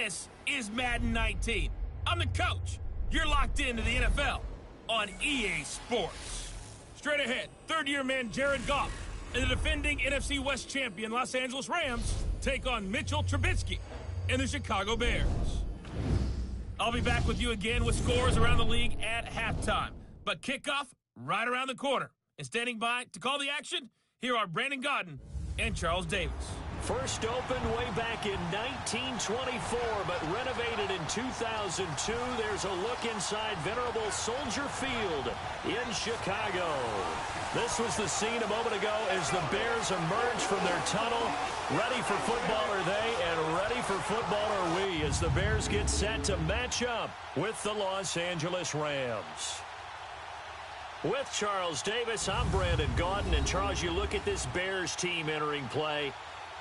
This is Madden 19. I'm the coach. You're locked into the NFL on EA Sports. Straight ahead, third-year man Jared Goff and the defending NFC West champion Los Angeles Rams take on Mitchell Trubisky and the Chicago Bears. I'll be back with you again with scores around the league at halftime. But kickoff right around the corner. And standing by to call the action, here are Brandon Godden and Charles Davis. First opened way back in 1924, but renovated in 2002. There's a look inside venerable Soldier Field in Chicago. This was the scene a moment ago as the Bears emerged from their tunnel. Ready for football are they, and ready for football are we, as the Bears get set to match up with the Los Angeles Rams. With Charles Davis, I'm Brandon Gaudin. And Charles, you look at this Bears team entering play.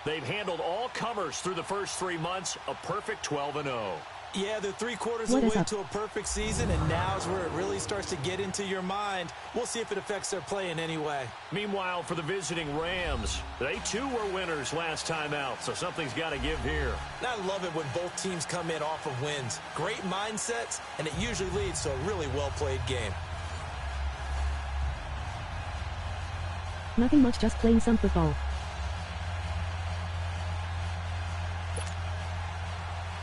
They've handled all comers through the first 3 months, a perfect 12-0. Yeah, they're 3/4 of the way to a perfect season, and now's where it really starts to get into your mind. We'll see if it affects their play in any way. Meanwhile, for the visiting Rams, they too were winners last time out, so something's got to give here. I love it when both teams come in off of wins. Great mindsets, and it usually leads to a really well-played game. Nothing much, just playing some football.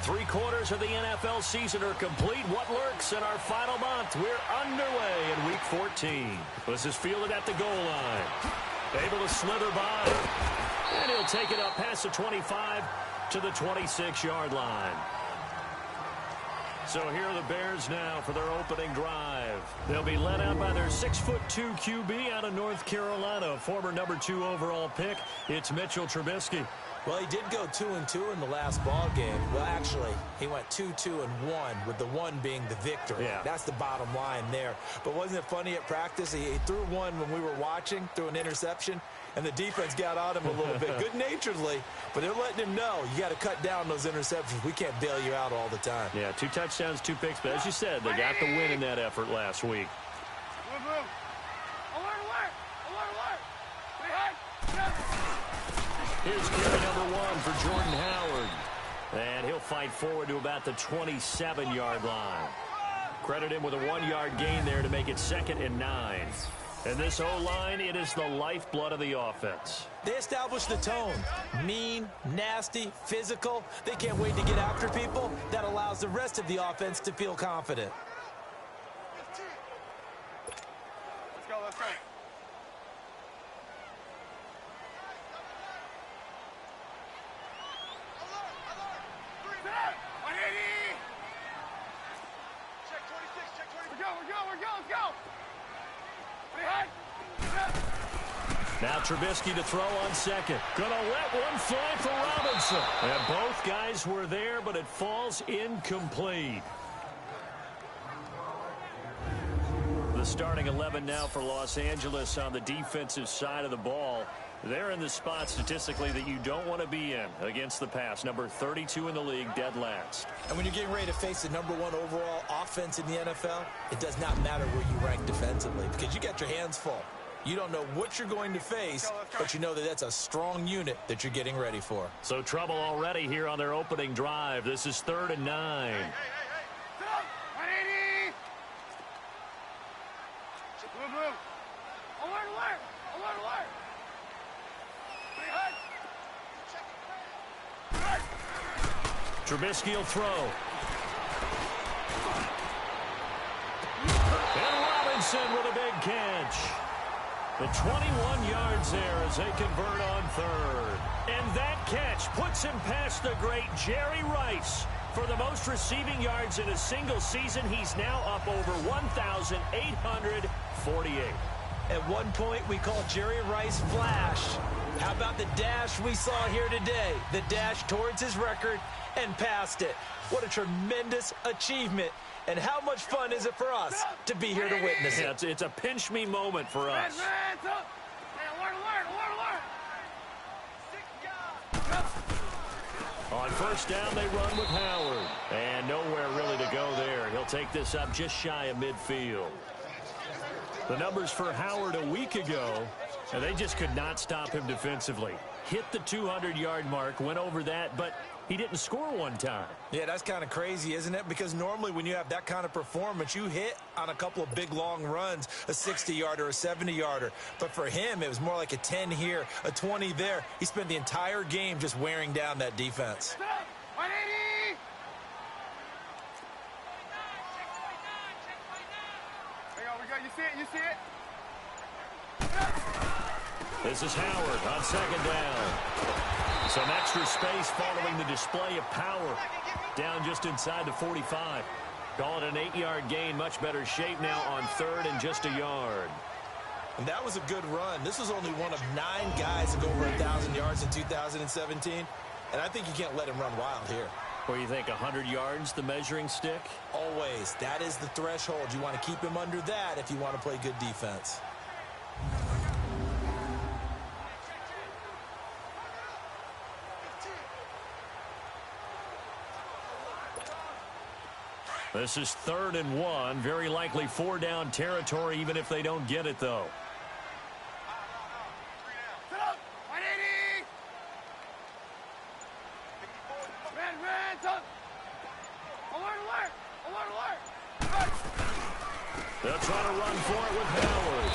3/4 of the NFL season are complete. What lurks in our final month? We're underway in Week 14. This is fielded at the goal line. Able to slither by. And he'll take it up past the 25 to the 26-yard line. So here are the Bears now for their opening drive. They'll be led out by their 6'2" QB out of North Carolina, former number 2 overall pick. It's Mitchell Trubisky. Well, he did go 2-2 in the last ball game. Well, actually, he went 2-2-1, with the 1 being the victory. Yeah. That's the bottom line there. But wasn't it funny at practice? He threw one when we were watching, threw an interception, and the defense got on him a little bit, good-naturedly. But they're letting him know, you got to cut down those interceptions. We can't bail you out all the time. Yeah, 2 touchdowns, 2 picks. But as you said, they got the win in that effort last week. Here's carry number 1 for Jordan Howard. And he'll fight forward to about the 27-yard line. Credit him with a 1-yard gain there to make it 2nd and 9. And this O-line, it is the lifeblood of the offense. They established the tone. Mean, nasty, physical. They can't wait to get after people. That allows the rest of the offense to feel confident. Let's go, let's go. Now Trubisky to throw on second. Gonna let one fly for Robinson. And both guys were there, but it falls incomplete. The starting 11 now for Los Angeles on the defensive side of the ball. They're in the spot statistically that you don't want to be in against the pass. Number 32 in the league, dead last. And when you're getting ready to face the number 1 overall offense in the NFL, it does not matter where you rank defensively because you got your hands full. You don't know what you're going to face, but you know that that's a strong unit that you're getting ready for. So trouble already here on their opening drive. This is 3rd and 9. Hey. Move. Alert. Trubisky will throw. And Robinson with a big catch. The 21 yards there as they convert on 3rd. And that catch puts him past the great Jerry Rice. For the most receiving yards in a single season, he's now up over 1,848. At one point, we called Jerry Rice Flash. How about the dash we saw here today? The dash towards his record and past it. What a tremendous achievement. And how much fun is it for us to be here to witness it? It's a pinch-me moment for us. On first down, they run with Howard. And nowhere really to go there. He'll take this up just shy of midfield. The numbers for Howard a week ago, and they just could not stop him defensively. hit the 200-yard mark, went over that, but he didn't score one time. Yeah, that's kind of crazy, isn't it? Because normally when you have that kind of performance, you hit on a couple of big, long runs, a 60-yarder, a 70-yarder. But for him, it was more like a 10 here, a 20 there. He spent the entire game just wearing down that defense. 180! There we go. You see it? You see it? This is Howard on second down. Some extra space following the display of power. Down just inside the 45. Call it an 8-yard gain. Much better shape now on third and just a yard. And that was a good run. This was only one of 9 guys to go over 1,000 yards in 2017. And I think you can't let him run wild here. Where you think 100 yards, the measuring stick? Always. That is the threshold. You want to keep him under that if you want to play good defense. This is 3rd and 1. Very likely 4-down territory, even if they don't get it, though. Sit up! 180! Man, up! Alert! They'll try to run for it with Howard.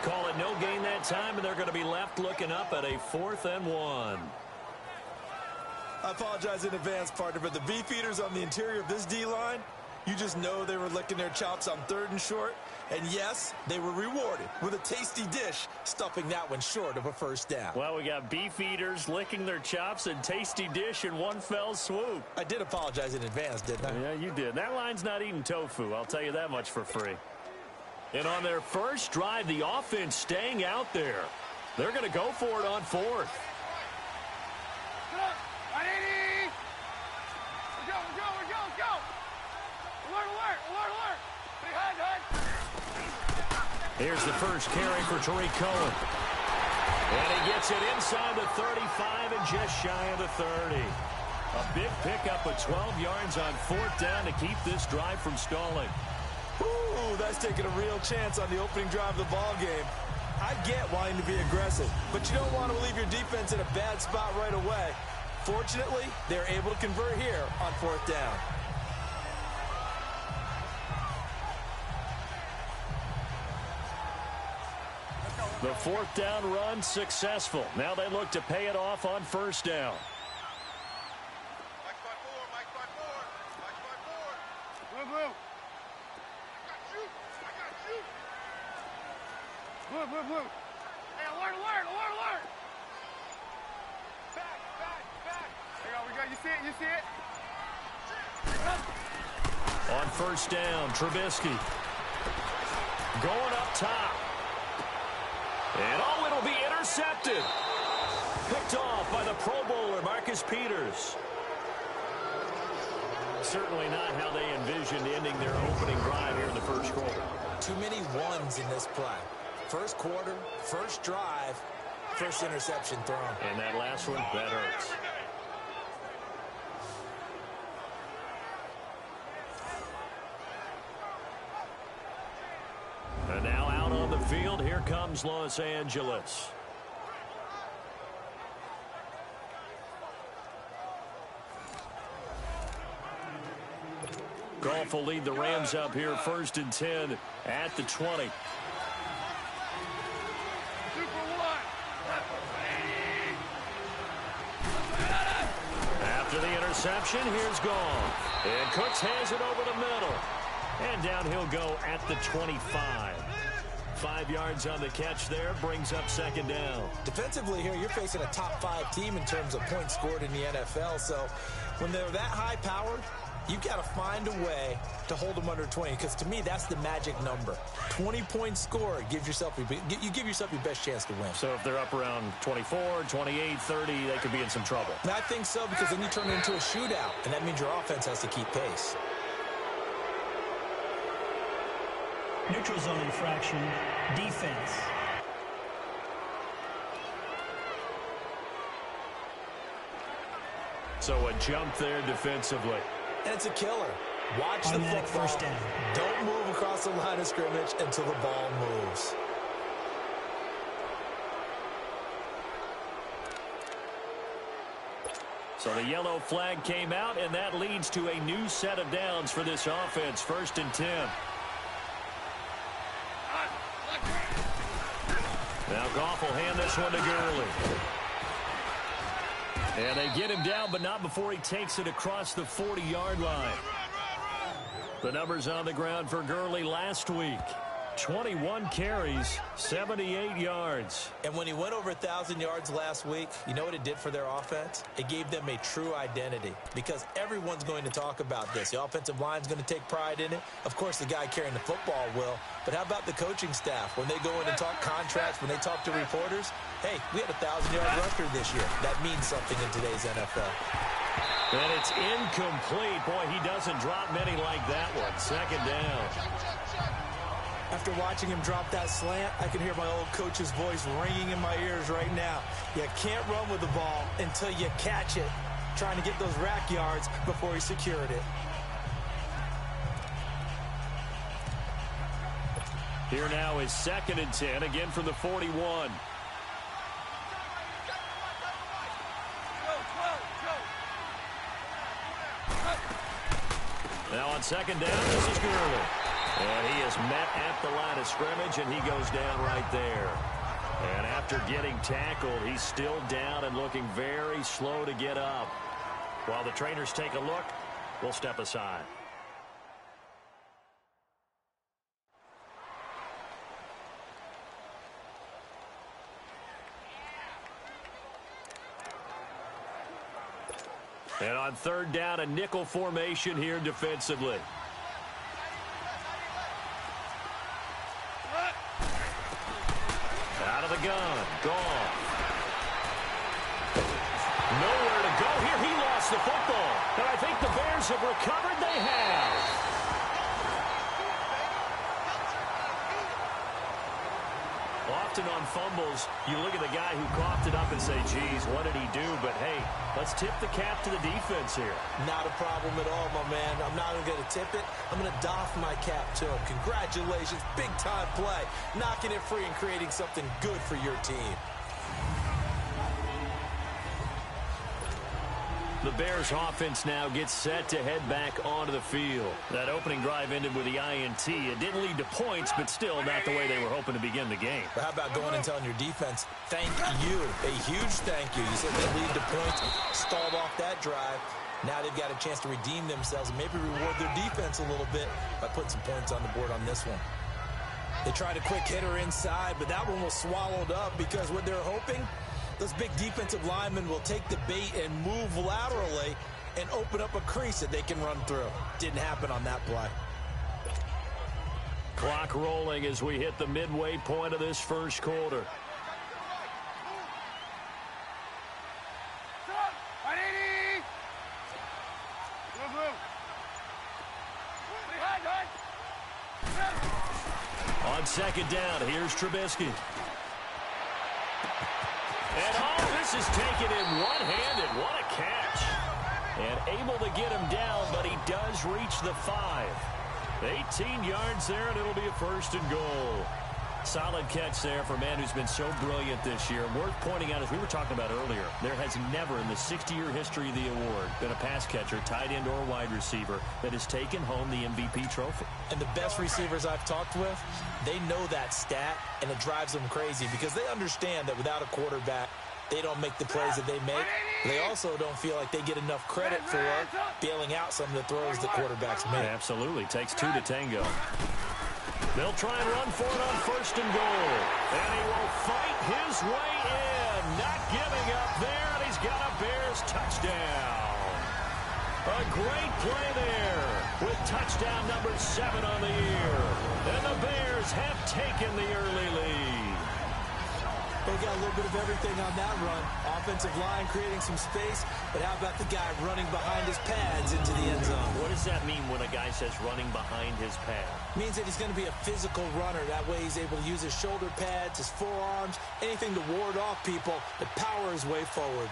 Call it no gain that time, and they're going to be left looking up at a 4th and 1. I apologize in advance, partner, but the beefeaters on the interior of this D-line, you just know they were licking their chops on 3rd and short. And yes, they were rewarded with a tasty dish, stuffing that one short of a 1st down. Well, we got beefeaters licking their chops and tasty dish in one fell swoop. I did apologize in advance, didn't I? Yeah, you did. That line's not eating tofu, I'll tell you that much for free. And on their first drive, the offense staying out there. They're going to go for it on 4th. 180! Let's go! Alert! Behind! Here's the first carry for Tariq Cohen. And he gets it inside the 35 and just shy of the 30. A big pickup of 12 yards on 4th down to keep this drive from stalling. Ooh, that's taking a real chance on the opening drive of the ball game. I get wanting to be aggressive, but you don't want to leave your defense in a bad spot right away. Fortunately, they're able to convert here on 4th down. The 4th down run successful. Now they look to pay it off on 1st down. Mike by four. Blue. I got you. Blue. Hey, alert. Back. There we go. You see it? On 1st down, Trubisky. Going up top. And it'll be intercepted. Picked off by the Pro Bowler, Marcus Peters. Certainly not how they envisioned ending their opening drive here in the first quarter. Too many ones in this play. First quarter, first drive, first interception thrown. And that last one, that hurts. And now out on the field, here comes Los Angeles. Goff will lead the Rams up here 1st and 10 at the 20. After the interception, here's Goff. And Cooks has it over the middle. And down he'll go at the 25. 5 yards on the catch there, brings up 2nd down. Defensively here, you're facing a top 5 team in terms of points scored in the NFL. So when they're that high powered, you've got to find a way to hold them under 20, because to me, that's the magic number. 20 points scored gives yourself, you give yourself your best chance to win. So if they're up around 24, 28, 30, they could be in some trouble. And I think so, because then you turn it into a shootout, and that means your offense has to keep pace. Neutral zone infraction, defense. So a jump there defensively. And it's a killer. Watch the Automatic football. first down. Don't move across the line of scrimmage until the ball moves. So the yellow flag came out, and that leads to a new set of downs for this offense. 1st and 10. Now Goff will hand this one to Gurley. And they get him down, but not before he takes it across the 40-yard line. The numbers on the ground for Gurley last week. 21 carries, 78 yards. And when he went over 1,000 yards last week, you know what it did for their offense? It gave them a true identity because everyone's going to talk about this. The offensive line's going to take pride in it. Of course, the guy carrying the football will. But how about the coaching staff? When they go in and talk contracts, when they talk to reporters, hey, we had a 1,000-yard rusher this year. That means something in today's NFL. And it's incomplete. Boy, he doesn't drop many like that one. 2nd down. After watching him drop that slant, I can hear my old coach's voice ringing in my ears right now. You can't run with the ball until you catch it. Trying to get those rack yards before he secured it. Here now is 2nd and 10, again from the 41. Now on 2nd down, this is Gurley. And he is met at the line of scrimmage, and he goes down right there. And after getting tackled, he's still down and looking very slow to get up. While the trainers take a look, we'll step aside. And on 3rd down, a nickel formation here defensively. Out of the gun. Gone. Nowhere to go here. He lost the football. And I think the Bears have recovered. They have. Often on fumbles, you look at the guy who coughed it up and say, geez, what did he do? But, hey, let's tip the cap to the defense here. Not a problem at all, my man. I'm not even going to tip it. I'm going to doff my cap to him. Congratulations. Big-time play. Knocking it free and creating something good for your team. The Bears offense now gets set to head back onto the field. That opening drive ended with the INT. It didn't lead to points, but still not the way they were hoping to begin the game. But how about going and telling your defense, thank you, a huge thank you. You said they lead to points, stalled off that drive. Now they've got a chance to redeem themselves and maybe reward their defense a little bit by putting some points on the board on this one. They tried a quick hitter inside, but that one was swallowed up because what they're hoping, those big defensive linemen will take the bait and move laterally and open up a crease that they can run through. Didn't happen on that play. Clock rolling as we hit the midway point of this first quarter. On 2nd down, here's Trubisky. And this is taken in one-handed. What a catch. And able to get him down, but he does reach the 5. 18 yards there, and it'll be a 1st and goal. Solid catch there for a man who's been so brilliant this year. Worth pointing out, as we were talking about earlier, there has never in the 60-year history of the award been a pass catcher, tight end, or wide receiver that has taken home the MVP trophy. And the best receivers I've talked with, they know that stat, and it drives them crazy because they understand that without a quarterback, they don't make the plays that they make. They also don't feel like they get enough credit for bailing out some of the throws the quarterbacks make. Absolutely. Takes 2 to tango. They'll try and run for it on 1st and goal. And he will fight his way in. Not giving up there, and he's got a Bears touchdown. A great play there with touchdown number 7 on the year. And the Bears have taken the early lead. They got a little bit of everything on that run. Offensive line creating some space, but how about the guy running behind his pads into the end zone? What does that mean when a guy says running behind his pad? Means that he's going to be a physical runner. That way he's able to use his shoulder pads, his forearms, anything to ward off people and power his way forward.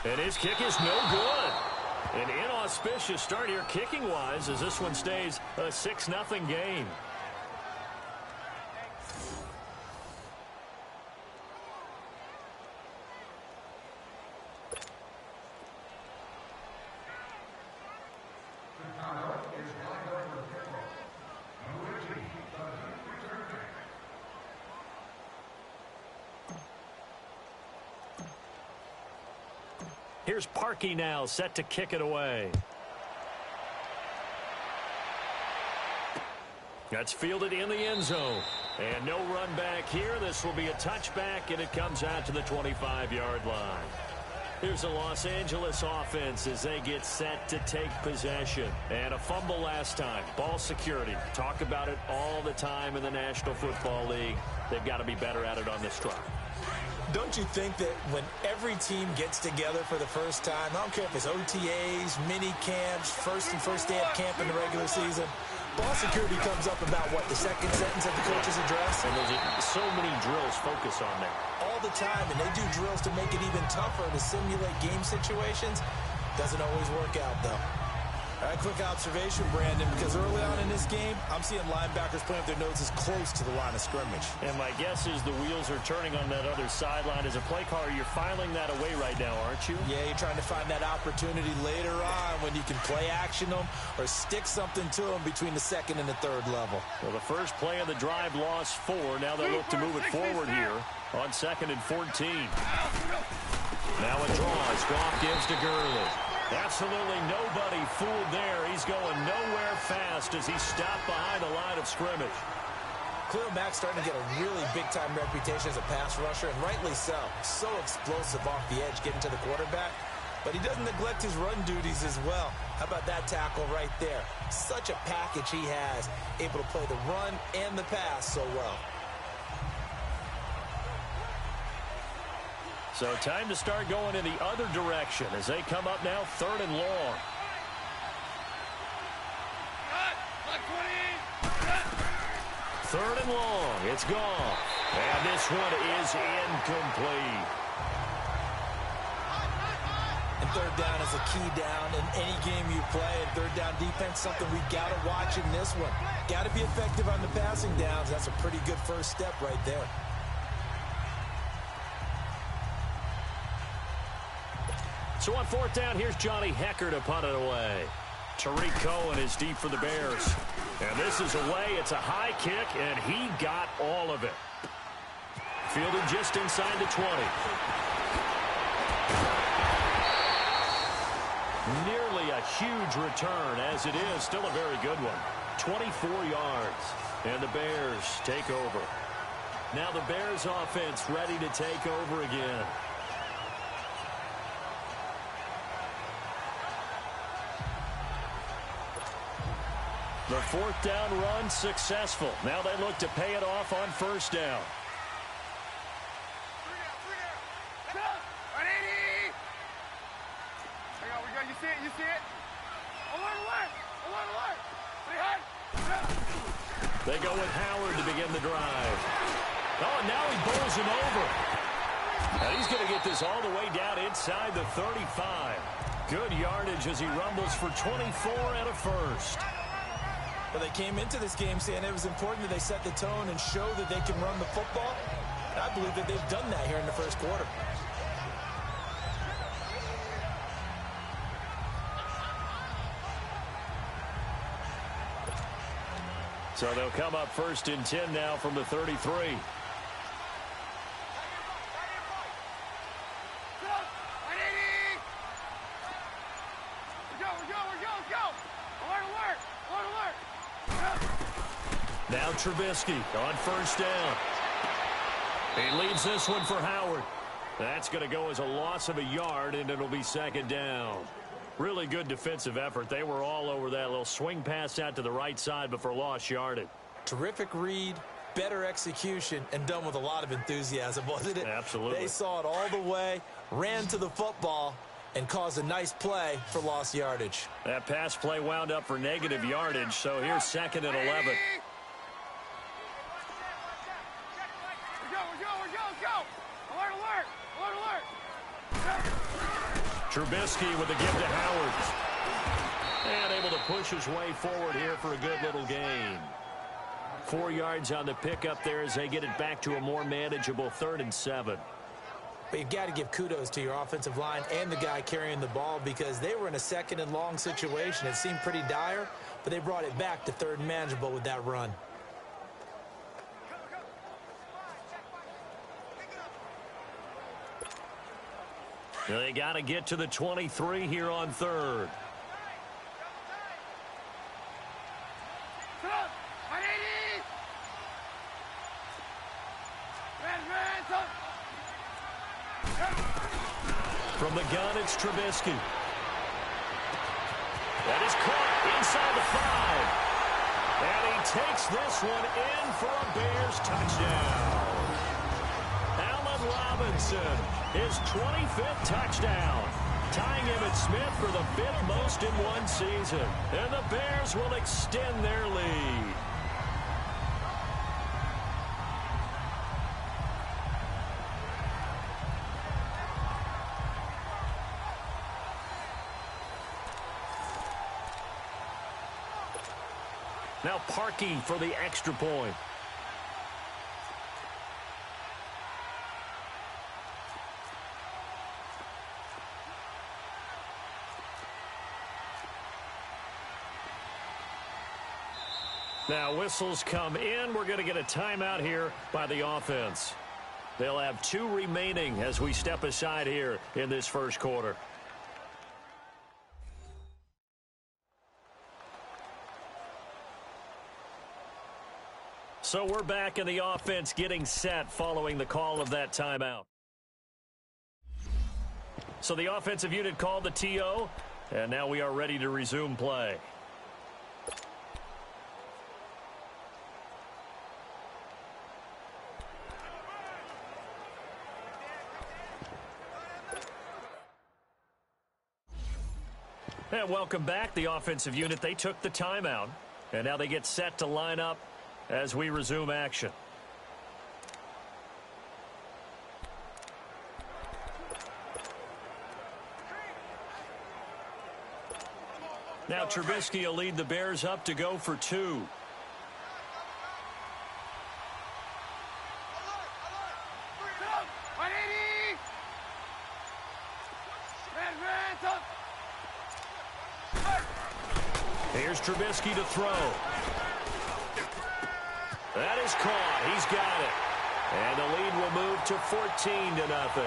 And his kick is no good. An inauspicious start here kicking-wise as this one stays a 6-0 game. Here's Parkey now, set to kick it away. That's fielded in the end zone. And no run back here. This will be a touchback, and it comes out to the 25-yard line. Here's the Los Angeles offense as they get set to take possession. And a fumble last time. Ball security. Talk about it all the time in the National Football League. They've got to be better at it on this drive. Don't you think that when every team gets together for the first time, I don't care if it's OTAs, mini camps, first day of camp in the regular season, ball security comes up about what, the second sentence of the coach's address? And there's so many drills focus on that. All the time, and they do drills to make it even tougher to simulate game situations. Doesn't always work out, though. All right, quick observation, Brandon, because early on in this game, I'm seeing linebackers putting up their noses close to the line of scrimmage. And my guess is the wheels are turning on that other sideline. As a play caller, you're filing that away right now, aren't you? Yeah, you're trying to find that opportunity later on when you can play action them or stick something to them between the second and the third level. Well, the first play of the drive lost 4. Now they look to move it forward here on 2nd and 14. Now a draw as Goff gives to Gurley. Absolutely nobody fooled there. He's going nowhere fast as he stopped behind the line of scrimmage. Khalil Mack's starting to get a really big-time reputation as a pass rusher, and rightly so. So explosive off the edge getting to the quarterback. But he doesn't neglect his run duties as well. How about that tackle right there? Such a package he has, able to play the run and the pass so well. So time to start going in the other direction as they come up now 3rd and long. Third and long. It's gone. And this one is incomplete. And third down is a key down in any game you play. And third down defense, something we've got to watch in this one. Got to be effective on the passing downs. That's a pretty good first step right there. So on 4th down, here's Johnny Hecker to punt it away. Tariq Cohen is deep for the Bears. And this is away. It's a high kick, and he got all of it. Fielded just inside the 20. Nearly a huge return, as it is still a very good one. 24 yards, and the Bears take over. Now the Bears offense ready to take over again. The 4th down run successful. Now they look to pay it off on 1st down. You see it? You see it? Alert! They go with Howard to begin the drive. Oh, and now he bowls him over. And he's going to get this all the way down inside the 35. Good yardage as he rumbles for 24 and a first. Well, they came into this game saying it was important that they set the tone and show that they can run the football. And I believe that they've done that here in the first quarter. So they'll come up 1st and 10 now from the 33. Now Trubisky on 1st down. He leads this one for Howard. That's going to go as a loss of a yard, and it'll be 2nd down. Really good defensive effort. They were all over that little swing pass out to the right side before lost yardage. Terrific read, better execution, and done with a lot of enthusiasm, wasn't it? Absolutely. They saw it all the way, ran to the football, and caused a nice play for lost yardage. That pass play wound up for negative yardage, so here's 2nd and 11. Trubisky with the give to Howard. And able to push his way forward here for a good little gain. 4 yards on the pickup there as they get it back to a more manageable 3rd and 7. But you've got to give kudos to your offensive line and the guy carrying the ball because they were in a 2nd and long situation. It seemed pretty dire, but they brought it back to 3rd and manageable with that run. They got to get to the 23 here on third. From the gun, it's Trubisky. That is caught inside the 5. And he takes this one in for a Bears touchdown. Allen Robinson, his 25th touchdown, tying Emmitt Smith for the 5th most in one season. And the Bears will extend their lead. Now Parkey for the extra point. Now whistles come in. We're going to get a timeout here by the offense. They'll have 2 remaining as we step aside here in this first quarter. So we're back in the offense getting set following the call of that timeout. So the offensive unit called the TO, and now we are ready to resume play. And welcome back, the offensive unit. They took the timeout, and now they get set to line up as we resume action. Now Trubisky will lead the Bears up to go for 2. Here's Trubisky to throw. That is caught. He's got it. And the lead will move to 14-0.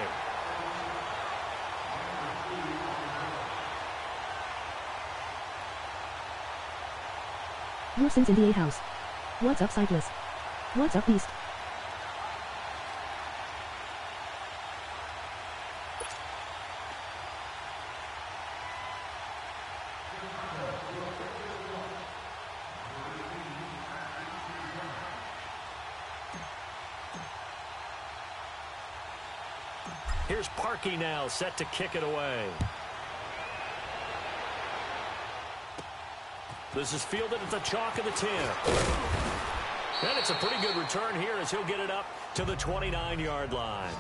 Wilson's in the 8 house. What's up, Cyclist? What's up, Beast? Here's Parkey now, set to kick it away. This is fielded at the chalk of the 10. And it's a pretty good return here as he'll get it up to the 29-yard line.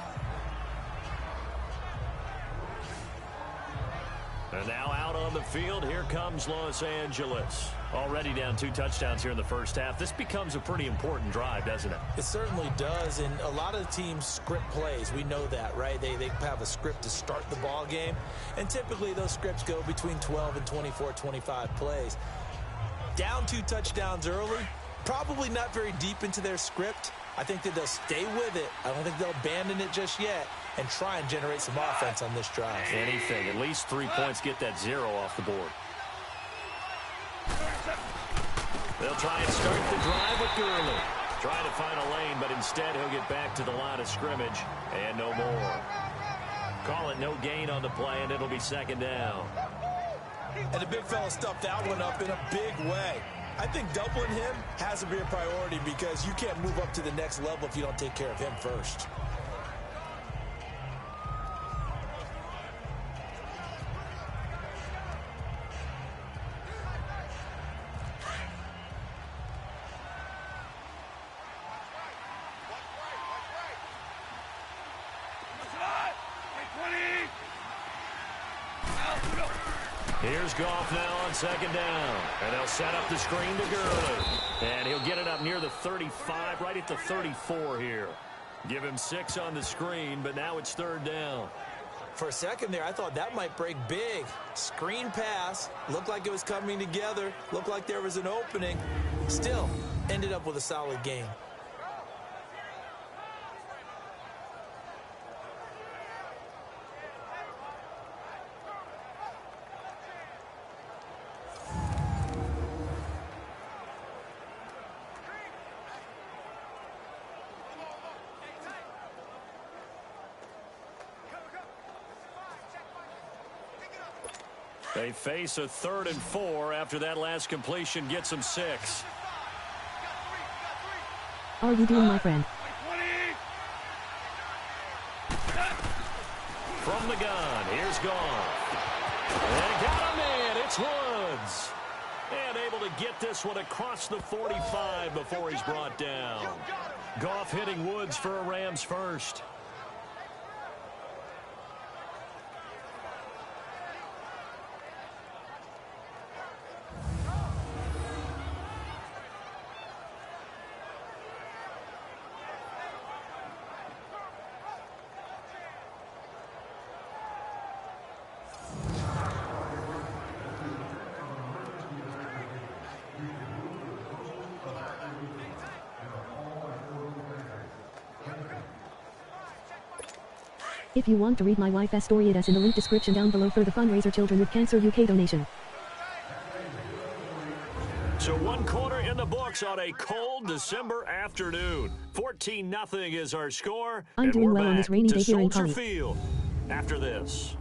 And now out on the field, here comes Los Angeles. Already down 2 touchdowns here in the first half. This becomes a pretty important drive, doesn't it? It certainly does, and a lot of teams script plays. We know that, right? They have a script to start the ball game, and typically those scripts go between 12 and 24, 25 plays. Down 2 touchdowns early, probably not very deep into their script. I think that they'll stay with it. I don't think they'll abandon it just yet and try and generate some offense on this drive. Anything. At least 3 points, get that 0 off the board. They'll try and start the drive with Gurley. Trying to find a lane, but instead he'll get back to the line of scrimmage and no more. Call it no gain on the play, and it'll be 2nd down. And the big fella stuffed that one up in a big way. I think doubling him has to be a priority because you can't move up to the next level if you don't take care of him first. Here's Goff now on 2nd down. And they'll set up the screen to Gurley. And he'll get it up near the 35, right at the 34 here. Give him 6 on the screen, but now it's 3rd down. For a second there, I thought that might break big. Screen pass. Looked like it was coming together. Looked like there was an opening. Still, ended up with a solid game. They face a 3rd and 4 after that last completion gets them 6. Are you doing, my friend? From the gun, here's Goff. And got him in. It's Woods. And able to get this one across the 45 before he's brought down. Goff hitting Woods for a Rams first. If you want to read my wife's story, it is in the link description down below for the fundraiser Children with Cancer UK donation. So 1 quarter in the books on a cold December afternoon. 14-0 is our score. I'm doing well on this rainy day here in Soldier Collie. Field after this.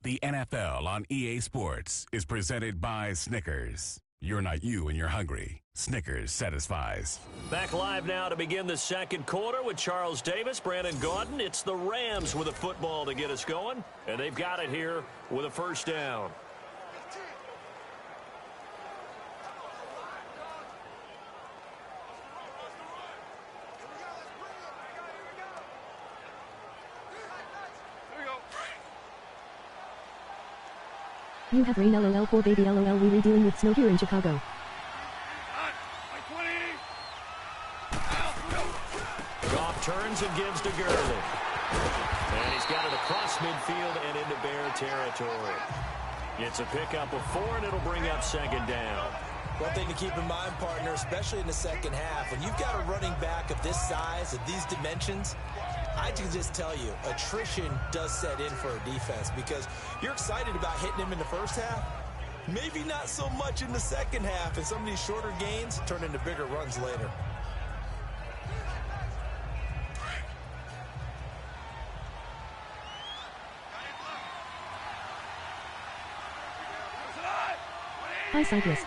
The NFL on EA Sports is presented by Snickers. You're not you when you're hungry. Snickers satisfies. Back live now to begin the second quarter with Charles Davis, Brandon Gaudin. It's the Rams with a football to get us going, and they've got it here with a first down. You have rain LOL, poor baby LOL. We dealing with snow here in Chicago. Goff turns and gives to Gurley. And he's got it across midfield and into Bear territory. It's a pickup of 4, and it'll bring up second down. One thing to keep in mind, partner, especially in the second half, when you've got a running back of this size, of these dimensions, I can just tell you, attrition does set in for a defense because you're excited about hitting him in the first half. Maybe not so much in the second half, and some of these shorter gains turn into bigger runs later. Hi, Cyclist.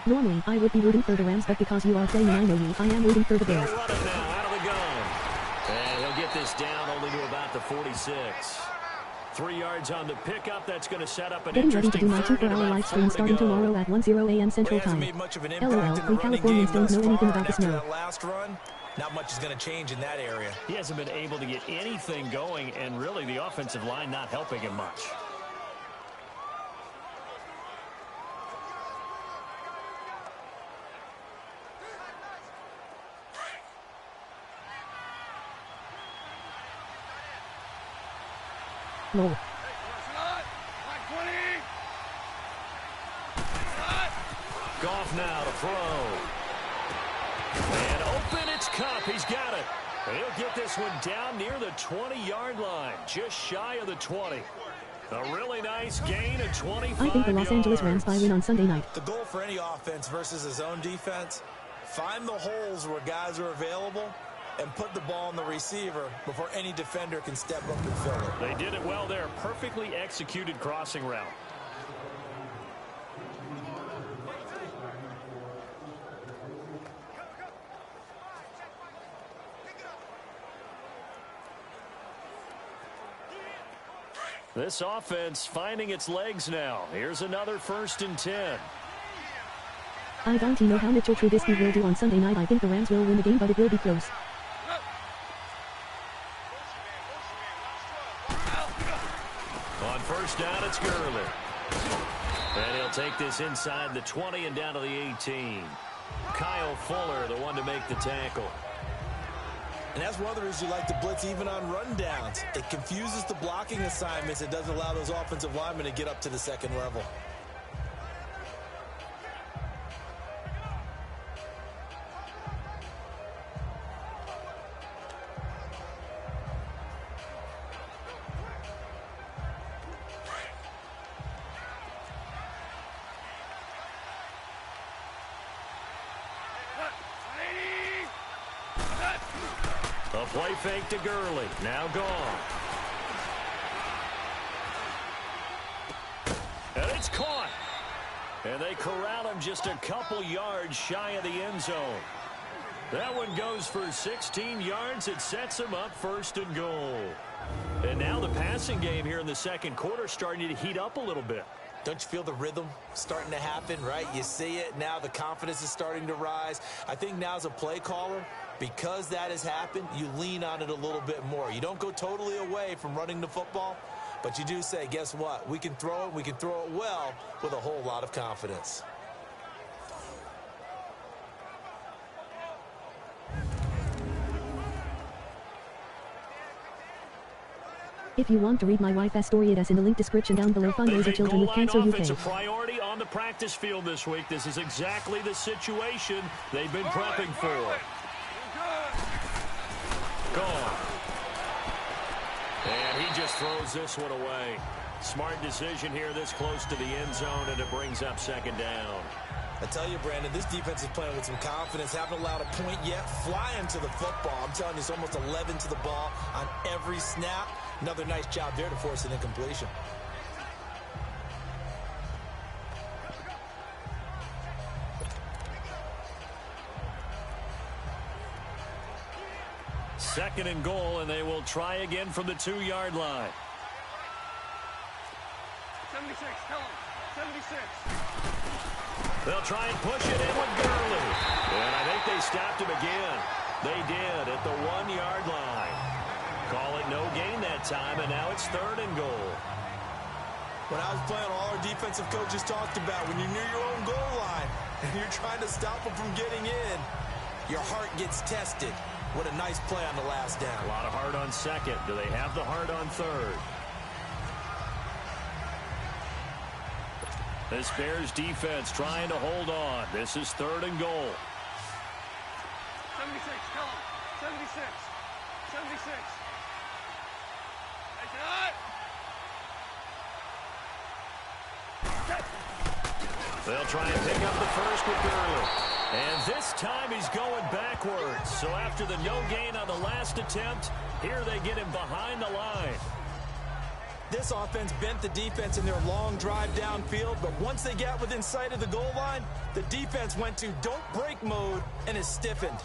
Normally, I would be rooting for the Rams, but because you are playing I know you, I am rooting for the They'll Bears. run it now out of the gun. And he'll get this down only to about the 46. 3 yards on the pickup. That's going to set up an Getting ready to interesting do my 2-hour live stream starting tomorrow at 1:00 a.m. Central Time. LOL, we Californians don't know anything about the snow. Last run, not much is going to change in that area. He hasn't been able to get anything going, and really the offensive line not helping him much. Lol. Goff now to throw. And open, it's Cup. He's got it. And he'll get this one down near the 20-yard line, just shy of the 20. A really nice gain of 25 I think the Los Angeles Rams win on Sunday night. The goal for any offense versus a zone defense, find the holes where guys are available and put the ball on the receiver before any defender can step up and fill it. They did it well there. Perfectly executed crossing route. This offense finding its legs now. Here's another 1st and 10. I don't know how Mitchell Trubisky will do on Sunday night. I think the Rams will win the game, but it will be close. On first down, it's Gurley. And he'll take this inside the 20 and down to the 18. Kyle Fuller, the one to make the tackle. And that's one of the reasons you like to blitz even on rundowns. It confuses the blocking assignments. It doesn't allow those offensive linemen to get up to the second level. A play fake to Gurley. Now gone. And it's It's caught. And they corral him just a couple yards shy of the end zone. That one goes for 16 yards. It sets him up 1st and goal. And now the passing game here in the second quarter starting to heat up a little bit. Don't you feel the rhythm starting to happen, right? You see it. Now the confidence is starting to rise. I think now as a play caller, because that has happened, you lean on it a little bit more. You don't go totally away from running the football, but you do say, guess what? We can throw it. We can throw it well with a whole lot of confidence. If you want to read my wife's story, it is in the link description down below. Fundraiser Children with Cancer It's a UK. priority on the practice field this week. This is exactly the situation they've been prepping for. Gone. And he just throws this one away. Smart decision here this close to the end zone, and it brings up 2nd down. I tell you, Brandon, this defense is playing with some confidence. Haven't allowed a point yet. Flying to the football. I'm telling you, it's almost 11 to the ball on every snap. Another nice job there to force an incompletion. Second and goal, and they will try again from the 2-yard line. 76, tell him. 76. They'll try and push it in with Gurley. And I think they stopped him again. They did at the 1-yard line. Call it no gain that time, and now it's 3rd and goal. When I was playing, all our defensive coaches talked about when you're near your own goal line and you're trying to stop them from getting in, your heart gets tested. What a nice play on the last down. A lot of heart on 2nd. Do they have the heart on 3rd? This Bears defense trying to hold on. This is 3rd and goal. 76, tell him. 76. 76. They'll try and pick up the first with Gurley. And this time he's going backwards. So after the no gain on the last attempt, here they get him behind the line. This offense bent the defense in their long drive downfield, but once they got within sight of the goal line, the defense went to don't break mode and is stiffened.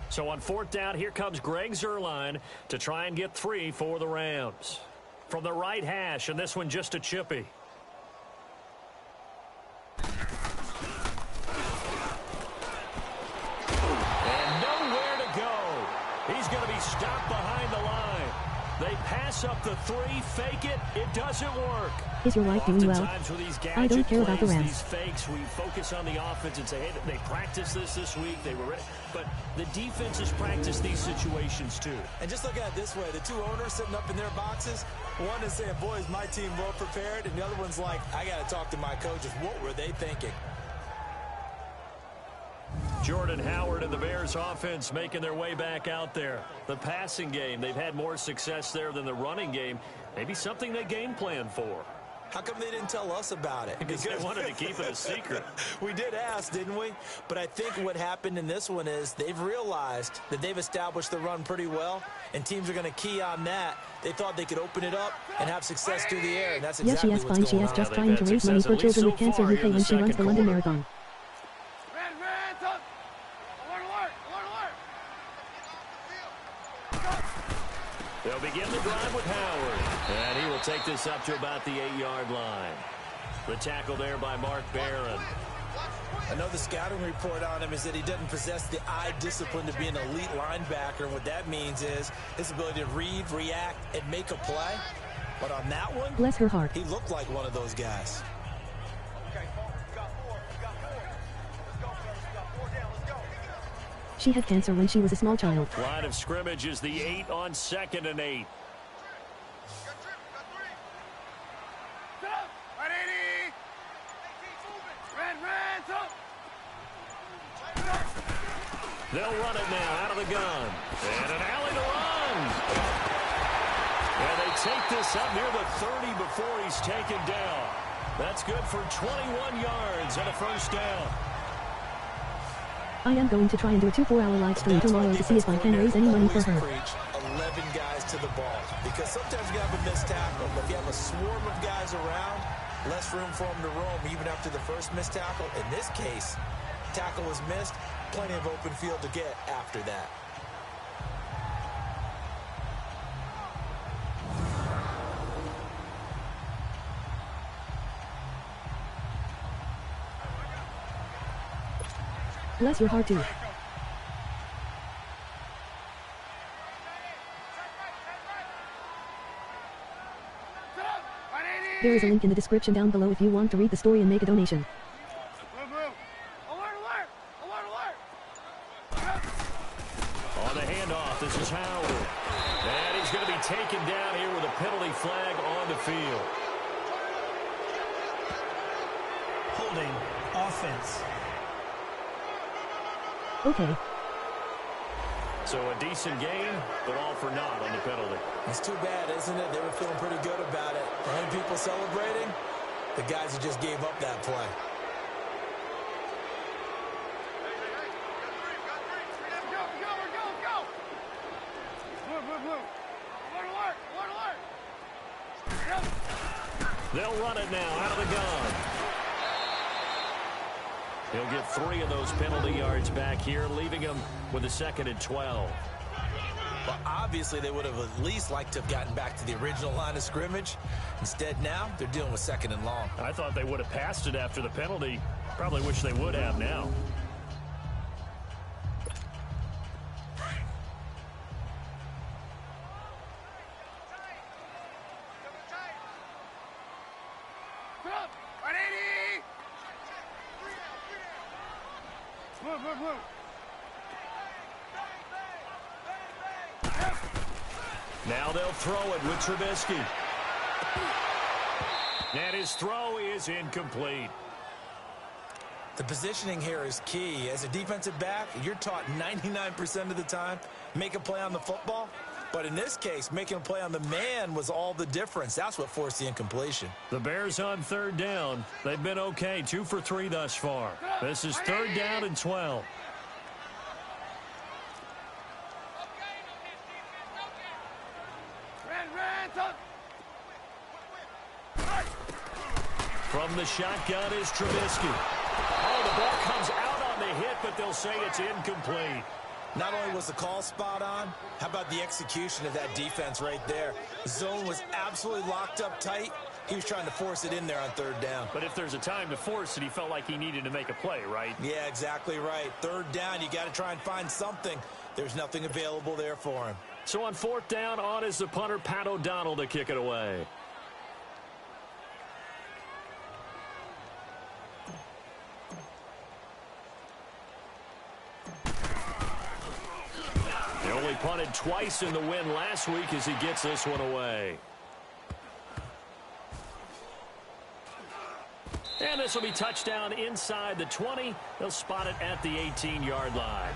So on 4th down, here comes Greg Zuerlein to try and get 3 for the Rams. From the right hash, and this one just a chippy. And nowhere to go. He's going to be stopped behind the line. They pass up the 3, fake it. It doesn't work. Is your wife doing well? With these I don't care about the Rams. These fakes, we focus on the offense and say, hey, they practiced this week. They were ready. But the defense has practiced these situations too. And just look at it this way. The 2 owners sitting up in their boxes, one is saying, boy, is my team well prepared. And the other one's like, I got to talk to my coaches. What were they thinking? Jordan Howard and the Bears offense making their way back out there. The passing game, they've had more success there than the running game. Maybe something they game plan for. How come they didn't tell us about it? Because they wanted to keep it a secret. We did ask, didn't we? But I think what happened in this one is they've realized that they've established the run pretty well, and teams are going to key on that. They thought they could open it up and have success through the air, and that's exactly what's going on. Yes, she is fine. She is just trying to raise money for children with cancer UK when she runs the London Marathon. They'll begin the drive with Howard. And he will take this up to about the 8-yard line. The tackle there by Mark Barron. I know the scouting report on him is that he doesn't possess the eye discipline to be an elite linebacker. What that means is his ability to read, react, and make a play. But on that one, bless her heart, he looked like one of those guys. She had cancer when she was a small child. Line of scrimmage is the 8 on 2nd and 8. They'll run it now out of the gun. And an alley to run. And they take this up near the 30 before he's taken down. That's good for 21 yards and a first down. I am going to try and do a 2-4-hour live stream tomorrow to see if I can raise any money for her. 11 guys to the ball, because sometimes you have a missed tackle, but if you have a swarm of guys around, less room for them to roam even after the first missed tackle. In this case, tackle was missed, plenty of open field to get after that. Bless your heart too. There is a link in the description down below if you want to read the story and make a donation. On the handoff, this is Howard. And he's going to be taken down here with a penalty flag on the field. Holding offense. Okay. So a decent game, but all for naught on the penalty. It's too bad, isn't it? They were feeling pretty good about it. And people celebrating, the guys who just gave up that play. They'll run it now out of the gun. He'll get 3 of those penalty yards back here, leaving him with a 2nd and 12. Well, obviously, they would have at least liked to have gotten back to the original line of scrimmage. Instead, now, they're dealing with 2nd and long. I thought they would have passed it after the penalty. Probably wish they would have now. Now they'll throw it with Trubisky. And his throw is incomplete. The positioning here is key. As a defensive back, you're taught 99% of the time, make a play on the football. But in this case, making a play on the man was all the difference. That's what forced the incompletion. The Bears on 3rd down. They've been okay, 2 for 3 thus far. This is 3rd down and 12. From the shotgun is Trubisky. Oh, the ball comes out on the hit, but they'll say it's incomplete. Not only was the call spot on, how about the execution of that defense right there? The zone was absolutely locked up tight. He was trying to force it in there on 3rd down. But if there's a time to force it, he felt like he needed to make a play, right? Yeah, exactly right. 3rd down, you got to try and find something. There's nothing available there for him. So on 4th down, on is the punter, Pat O'Donnell, to kick it away. He only punted twice in the win last week as he gets this one away. And this will be touchdown inside the 20. They'll spot it at the 18-yard line.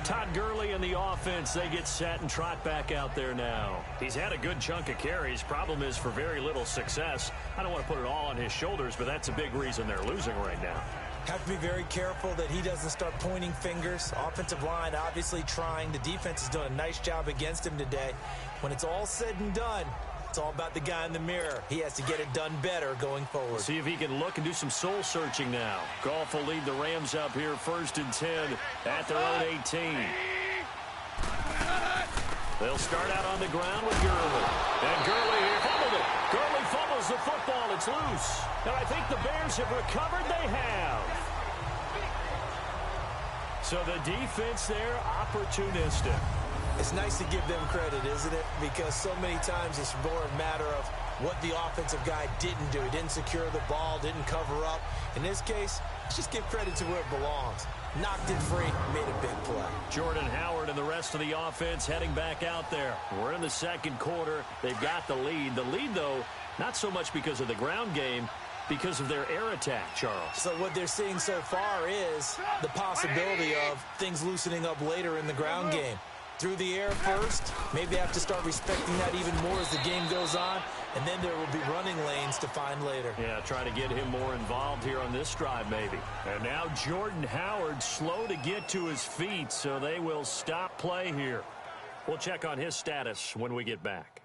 Todd Gurley and the offense, they get set and trot back out there now. He's had a good chunk of carries. Problem is for very little success. I don't want to put it all on his shoulders, but that's a big reason they're losing right now. Have to be very careful that he doesn't start pointing fingers. Offensive line obviously trying. The defense is doing a nice job against him today. When it's all said and done, it's all about the guy in the mirror. He has to get it done better going forward. See if he can look and do some soul searching now. Goff will lead the Rams up here 1st and 10 at their own 18. They'll start out on the ground with Gurley. And Gurley here fumbled it. Gurley fumbles the football. It's loose. And I think the Bears have recovered. They have. So the defense there, opportunistic. It's nice to give them credit, isn't it? Because so many times it's more a matter of what the offensive guy didn't do. He didn't secure the ball, didn't cover up. In this case, let's just give credit to where it belongs. Knocked it free, made a big play. Jordan Howard and the rest of the offense heading back out there. We're in the 2nd quarter. They've got the lead. The lead, though, not so much because of the ground game, because of their air attack, Charles. So what they're seeing so far is the possibility of things loosening up later in the ground game. through the air first. Maybe have to start respecting that even more as the game goes on. And then there will be running lanes to find later. Yeah, try to get him more involved here on this drive maybe. And now Jordan Howard slow to get to his feet, so they will stop play here. We'll check on his status when we get back.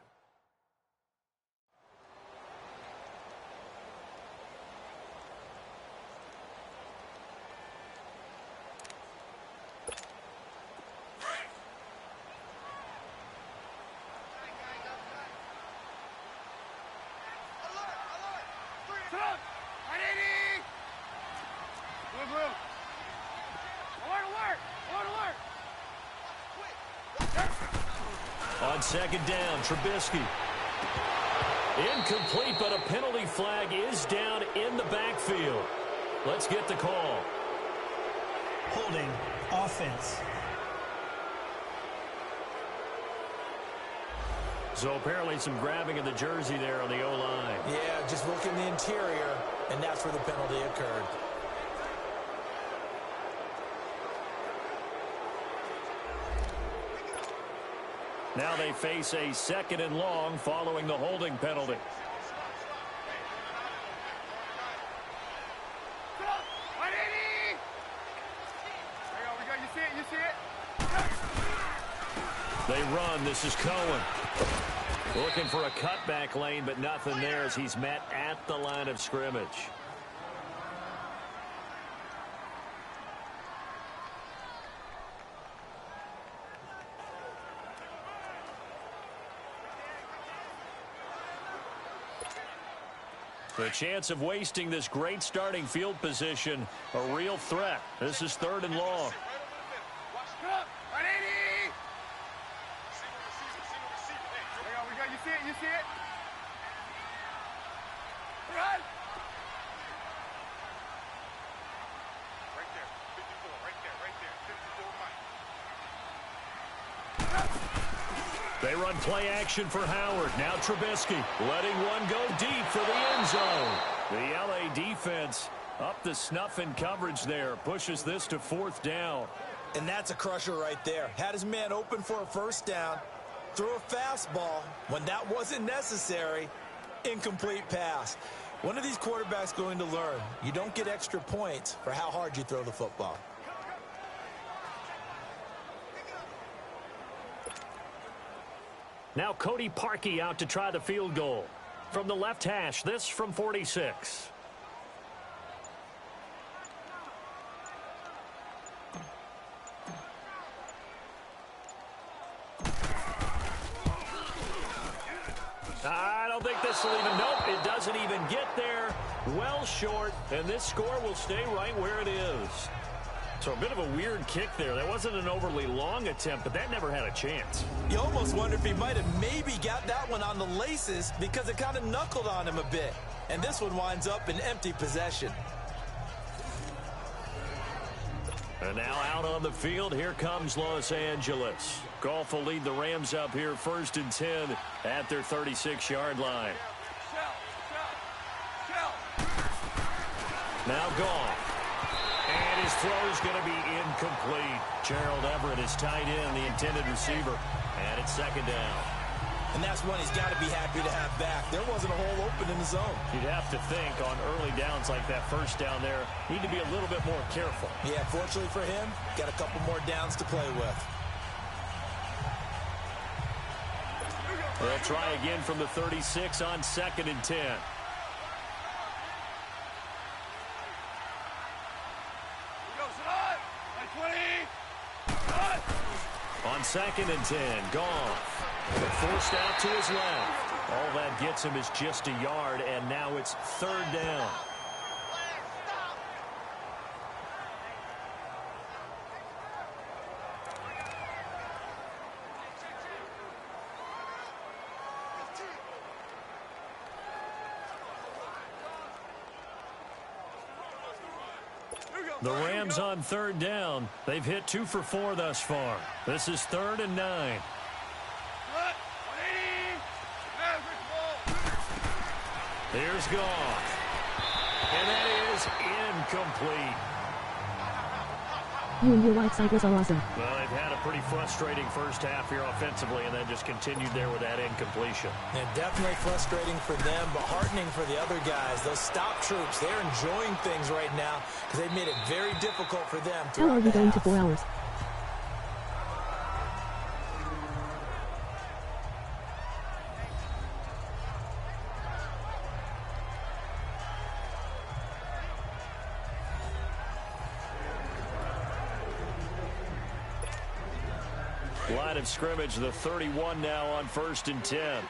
On second down, Trubisky. Incomplete, but a penalty flag is down in the backfield. Let's get the call. Holding offense. So apparently some grabbing of the jersey there on the O-line. Yeah, just look in the interior, and that's where the penalty occurred. Now they face a second and long following the holding penalty. They run. This is Cohen. Looking for a cutback lane, but nothing there as he's met at the line of scrimmage. The chance of wasting this great starting field position, a real threat. This is third and long. You see it? Run! Right there, 54, right there, 54 Mike. They run play action for Howard. Now Trubisky letting one go deep for the end zone. The LA defense up the snuff in coverage there. Pushes this to fourth down. And that's a crusher right there. Had his man open for a first down. Threw a fastball when that wasn't necessary. Incomplete pass. One of these quarterbacks going to learn. You don't get extra points for how hard you throw the football. Now Cody Parkey out to try the field goal. From the left hash, this from 46. I don't think this will even, nope, it doesn't even get there. Well short, and this score will stay right where it is. So a bit of a weird kick there. That wasn't an overly long attempt, but that never had a chance. You almost wonder if he might have maybe got that one on the laces because it kind of knuckled on him a bit. And this one winds up in empty possession. And now out on the field, here comes Los Angeles. Goff will lead the Rams up here first and 10 at their 36-yard line. Now Goff. And his throw is going to be incomplete. Gerald Everett is tied in, the intended receiver. And it's second down. And that's one he's got to be happy to have back. There wasn't a hole open in the zone. You'd have to think on early downs like that first down there, need to be a little bit more careful. Yeah, fortunately for him, got a couple more downs to play with. They'll try again from the 36 on second and 10. On second and 10, Goff. Forced out to his left. All that gets him is just a yard, and now it's third down. The Rams on third down. They've hit 2 for 4 thus far. This is third and 9. Here's Goff. And that is incomplete. You and your white cyclists are awesome. Well, they've had a pretty frustrating first half here offensively and then just continued there with that incompletion. And definitely frustrating for them, but heartening for the other guys. Those stop troops, they're enjoying things right now because they've made it very difficult for them. How are we going to 4 hours? Line of scrimmage, the 31 now on 1st and 10.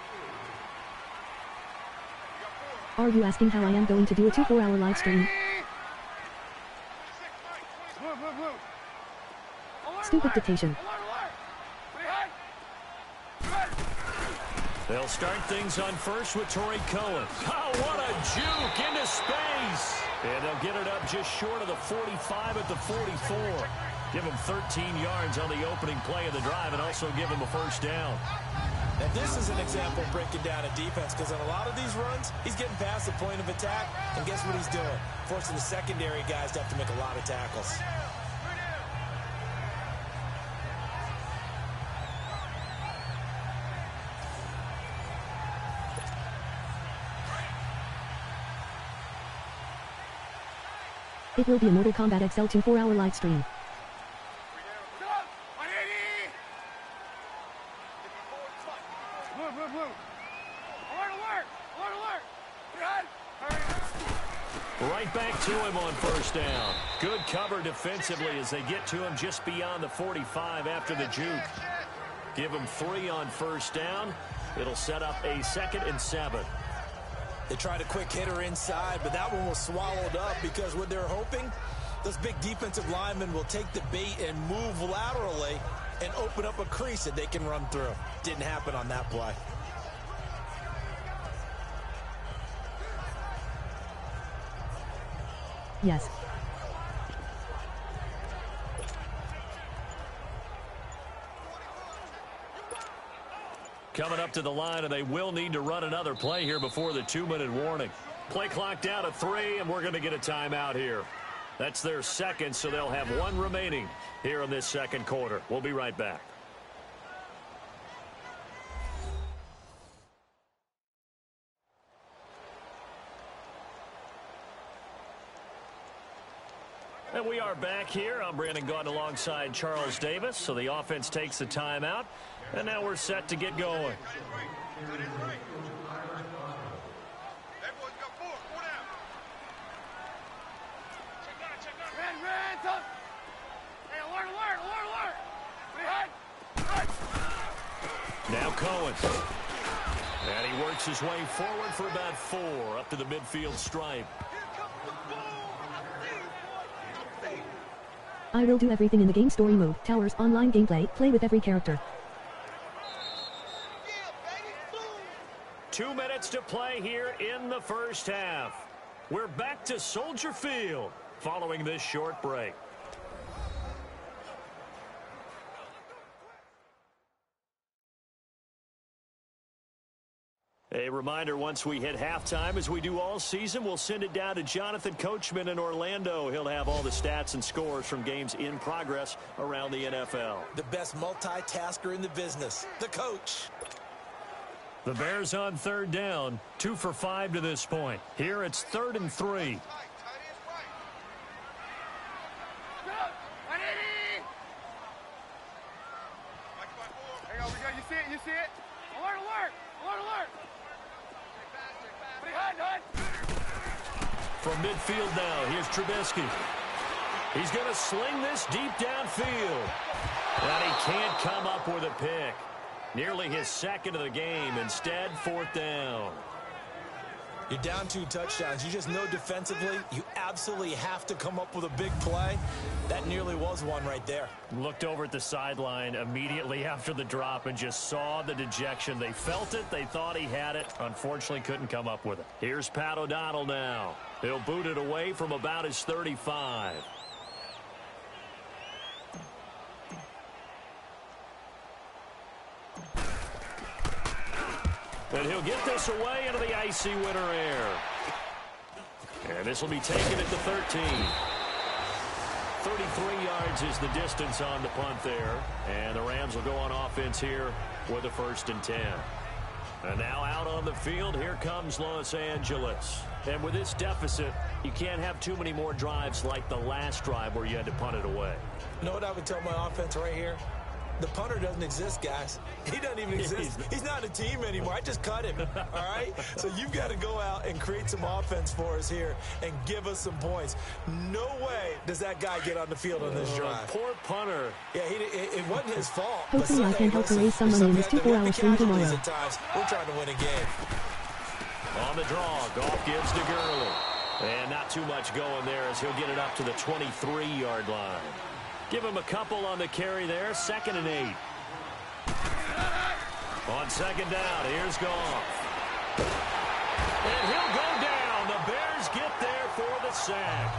Are you asking how I am going to do a 4-hour live stream? Stupid dictation. They'll start things on first with Torrey Cohen. Oh, what a juke into space. And they'll get it up just short of the 45 at the 44. Give him 13 yards on the opening play of the drive and also give him a first down. And this is an example of breaking down a defense because on a lot of these runs, he's getting past the point of attack, and guess what he's doing? Forcing the secondary guys to have to make a lot of tackles. It will be a Mortal Kombat XL 4-hour live stream. Right back to him on first down. Good cover defensively as they get to him just beyond the 45 after the juke. Give him 3 on first down. It'll set up a 2nd and 7. They tried a quick hitter inside, but that one was swallowed up because what they're hoping, those big defensive linemen will take the bait and move laterally and open up a crease that they can run through. Didn't happen on that play. Yes. Coming up to the line, and they will need to run another play here before the 2-minute warning. Play clock down to 3, and we're going to get a timeout here. That's their 2nd, so they'll have 1 remaining here in this 2nd quarter. We'll be right back. And we are back here. I'm Brandon Gaunt alongside Charles Davis. So the offense takes a timeout. And now we're set to get going. Now Cohen. And he works his way forward for about 4 up to the midfield stripe. I will do everything in the game story mode, towers, online gameplay, play with every character. 2 minutes to play here in the first half. We're back to Soldier Field following this short break. A reminder, once we hit halftime, as we do all season, we'll send it down to Jonathan Coachman in Orlando. He'll have all the stats and scores from games in progress around the NFL. The best multitasker in the business, the coach. The Bears on 3rd down, 2 for 5 to this point. Here it's 3rd and 3. You see it? Alert, alert! Alert, alert! From midfield now, here's Trubisky. He's going to sling this deep downfield. And he can't come up with a pick. Nearly his 2nd of the game. Instead, 4th down. You're down 2 touchdowns. You just know defensively you absolutely have to come up with a big play. That nearly was one right there. Looked over at the sideline immediately after the drop and just saw the dejection. They felt it. They thought he had it. Unfortunately, couldn't come up with it. Here's Pat O'Donnell now. He'll boot it away from about his 35. And he'll get this away into the icy winter air. And this will be taken at the 13. 33 yards is the distance on the punt there. And the Rams will go on offense here with a 1st and 10. And now out on the field, here comes Los Angeles. And with this deficit, you can't have too many more drives like the last drive where you had to punt it away. You know what I would tell my offense right here? The punter doesn't exist, guys. He doesn't even exist. He's not a team anymore. I just cut him, all right? So you've got to go out and create some offense for us here and give us some points. No way does that guy get on the field on this drive. Poor punter. Yeah, it wasn't his fault. Hopefully I can help to raise some money in this 24-hour stream tomorrow. At times, we're trying to win a game. On the draw, Goff gives to Gurley. And not too much going there as he'll get it up to the 23-yard line. Give him a couple on the carry there. 2nd and 8. On 2nd down, here's Goff. And he'll go down. The Bears get there for the sack.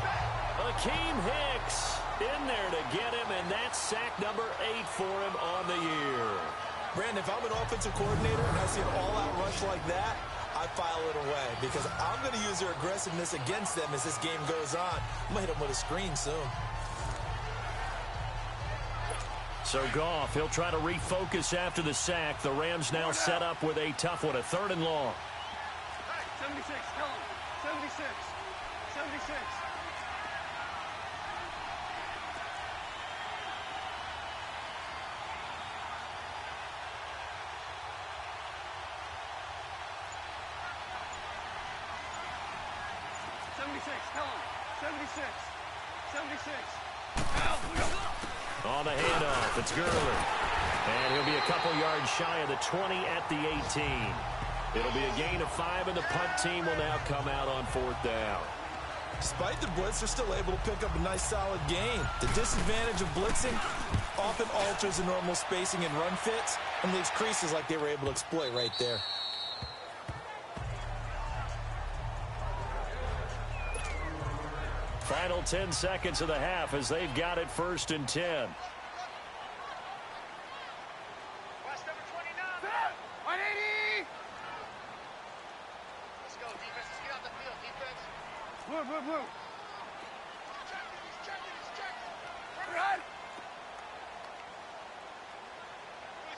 Akeem Hicks in there to get him, and that's sack number 8 for him on the year. Brandon, if I'm an offensive coordinator and I see an all-out rush like that, I file it away because I'm going to use their aggressiveness against them as this game goes on. I'm going to hit them with a screen soon. So Goff, he'll try to refocus after the sack. The Rams now set up with a tough one, a 3rd and long. 76, kill him. 76. 76. Kill him. 76. 76. On the handoff, it's Gurley. And he'll be a couple yards shy of the 20 at the 18. It'll be a gain of 5, and the punt team will now come out on 4th down. Despite the blitz, they're still able to pick up a nice, solid gain. The disadvantage of blitzing often alters the normal spacing and run fits and leaves creases like they were able to exploit right there. Final 10 seconds of the half as they've got it 1st and 10. Watch number 29. 180. Let's go, defense. Let's get out the field, defense. Blue, blue, blue. Check it. Run.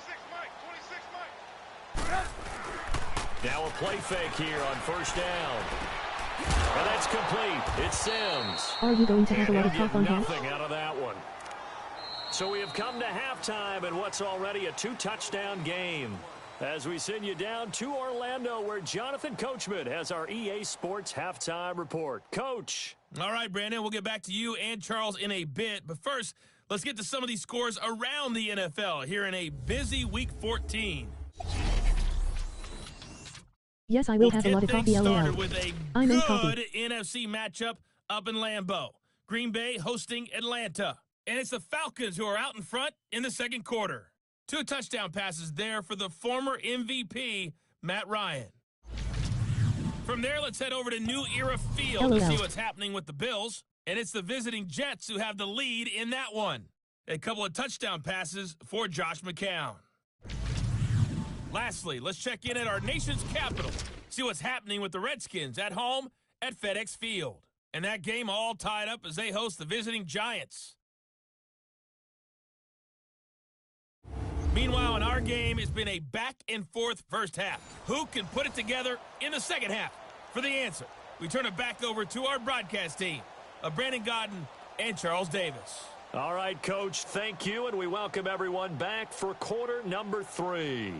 26, Mike. 26, Mike. Now a play fake here on 1st down. And that's complete. It's Sims. Are you going to have a lot of talk on that? Nothing out of that one. So we have come to halftime in what's already a 2-touchdown game. As we send you down to Orlando, where Jonathan Coachman has our EA Sports halftime report. Coach. All right, Brandon, we'll get back to you and Charles in a bit. But first, let's get to some of these scores around the NFL here in a busy Week 14. Yes, I will have a lot of coffee, started LOL. with a I'm in good coffee. NFC matchup up in Lambeau. Green Bay hosting Atlanta. And it's the Falcons who are out in front in the 2nd quarter. 2 touchdown passes there for the former MVP, Matt Ryan. From there, let's head over to New Era Field to see what's happening with the Bills. And it's the visiting Jets who have the lead in that one. A couple of touchdown passes for Josh McCown. Lastly, let's check in at our nation's capital. See what's happening with the Redskins at home at FedEx Field. And that game all tied up as they host the visiting Giants. Meanwhile, in our game, it's been a back-and-forth first half. Who can put it together in the second half? For the answer, we turn it back over to our broadcast team of Brandon Godden and Charles Davis. All right, Coach, thank you, and we welcome everyone back for quarter number 3.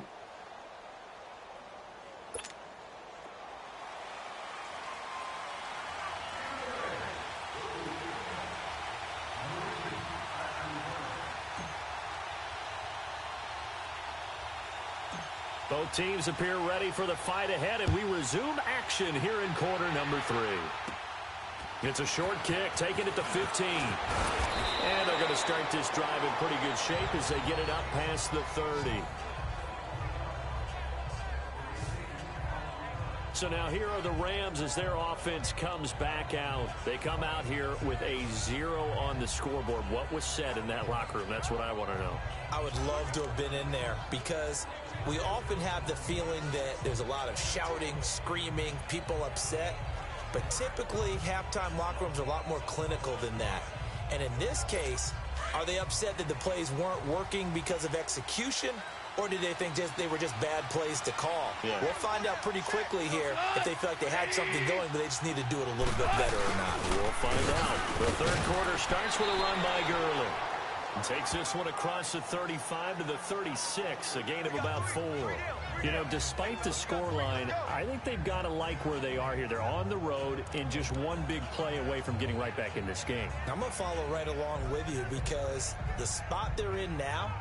Both teams appear ready for the fight ahead, and we resume action here in quarter number 3. It's a short kick, taking it to 15. And they're going to start this drive in pretty good shape as they get it up past the 30. So now here are the Rams as their offense comes back out. They come out here with a 0 on the scoreboard. What was said in that locker room? That's what I want to know. I would love to have been in there because we often have the feeling that there's a lot of shouting, screaming, people upset. But typically, halftime locker rooms are a lot more clinical than that. And in this case, are they upset that the plays weren't working because of execution, or did they think they were just bad plays to call? Yeah. We'll find out pretty quickly here if they feel like they had something going, but they just need to do it a little bit better or not. We'll find out. The third quarter starts with a run by Gurley. And takes this one across the 35 to the 36, a gain of about 4. You know, despite the scoreline, I think they've got to like where they are here. They're on the road and just one big play away from getting right back in this game. I'm going to follow right along with you because the spot they're in now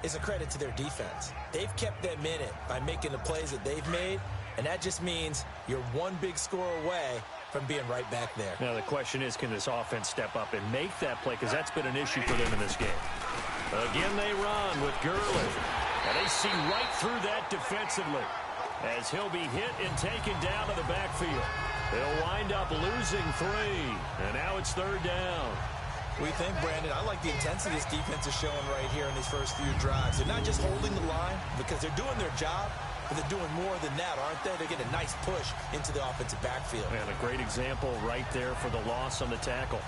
is a credit to their defense. They've kept them in it by making the plays that they've made, and that just means you're one big score away from being right back there. Now, the question is, can this offense step up and make that play? Because that's been an issue for them in this game. Again, they run with Gurley. And they see right through that defensively as he'll be hit and taken down to the backfield. They'll wind up losing 3. And now it's third down. We think, Brandon, I like the intensity this defense is showing right here in these first few drives. They're not just holding the line because they're doing their job, but they're doing more than that, aren't they? They're getting a nice push into the offensive backfield. And a great example right there for the loss on the tackle.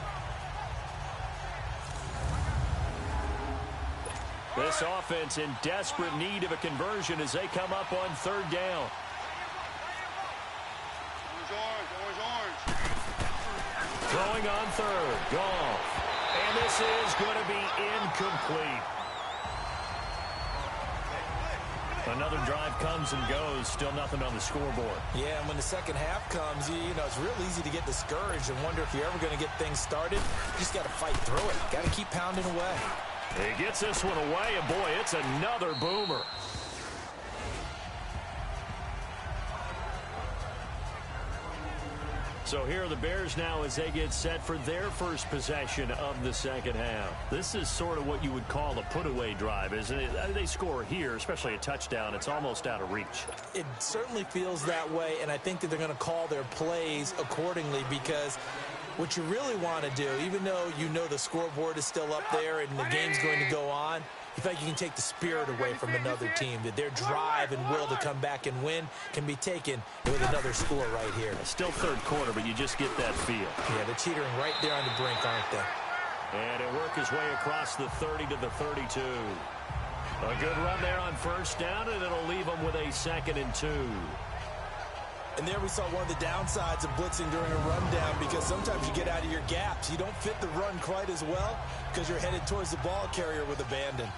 This offense in desperate need of a conversion as they come up on third down. Orange. Throwing on third. Goff. And this is going to be incomplete. Another drive comes and goes. Still nothing on the scoreboard. Yeah, and when the second half comes, you know, it's real easy to get discouraged and wonder if you're ever going to get things started. You just got to fight through it. Got to keep pounding away. He gets this one away, and boy, it's another boomer. So here are the Bears now as they get set for their first possession of the second half. This is sort of what you would call a put-away drive, isn't it? They score here, especially a touchdown. It's almost out of reach. It certainly feels that way, and I think that they're going to call their plays accordingly because what you really want to do, even though you know the scoreboard is still up there and the game's going to go on, you feel like you can take the spirit away from another team, that their drive and will to come back and win can be taken with another score right here. Still third quarter, but you just get that feel. Yeah, they're teetering right there on the brink, aren't they? And it worked his way across the 30 to the 32. A good run there on first down, and it'll leave them with a 2nd and 2. And there we saw one of the downsides of blitzing during a rundown because sometimes you get out of your gaps. You don't fit the run quite as well because you're headed towards the ball carrier with abandon.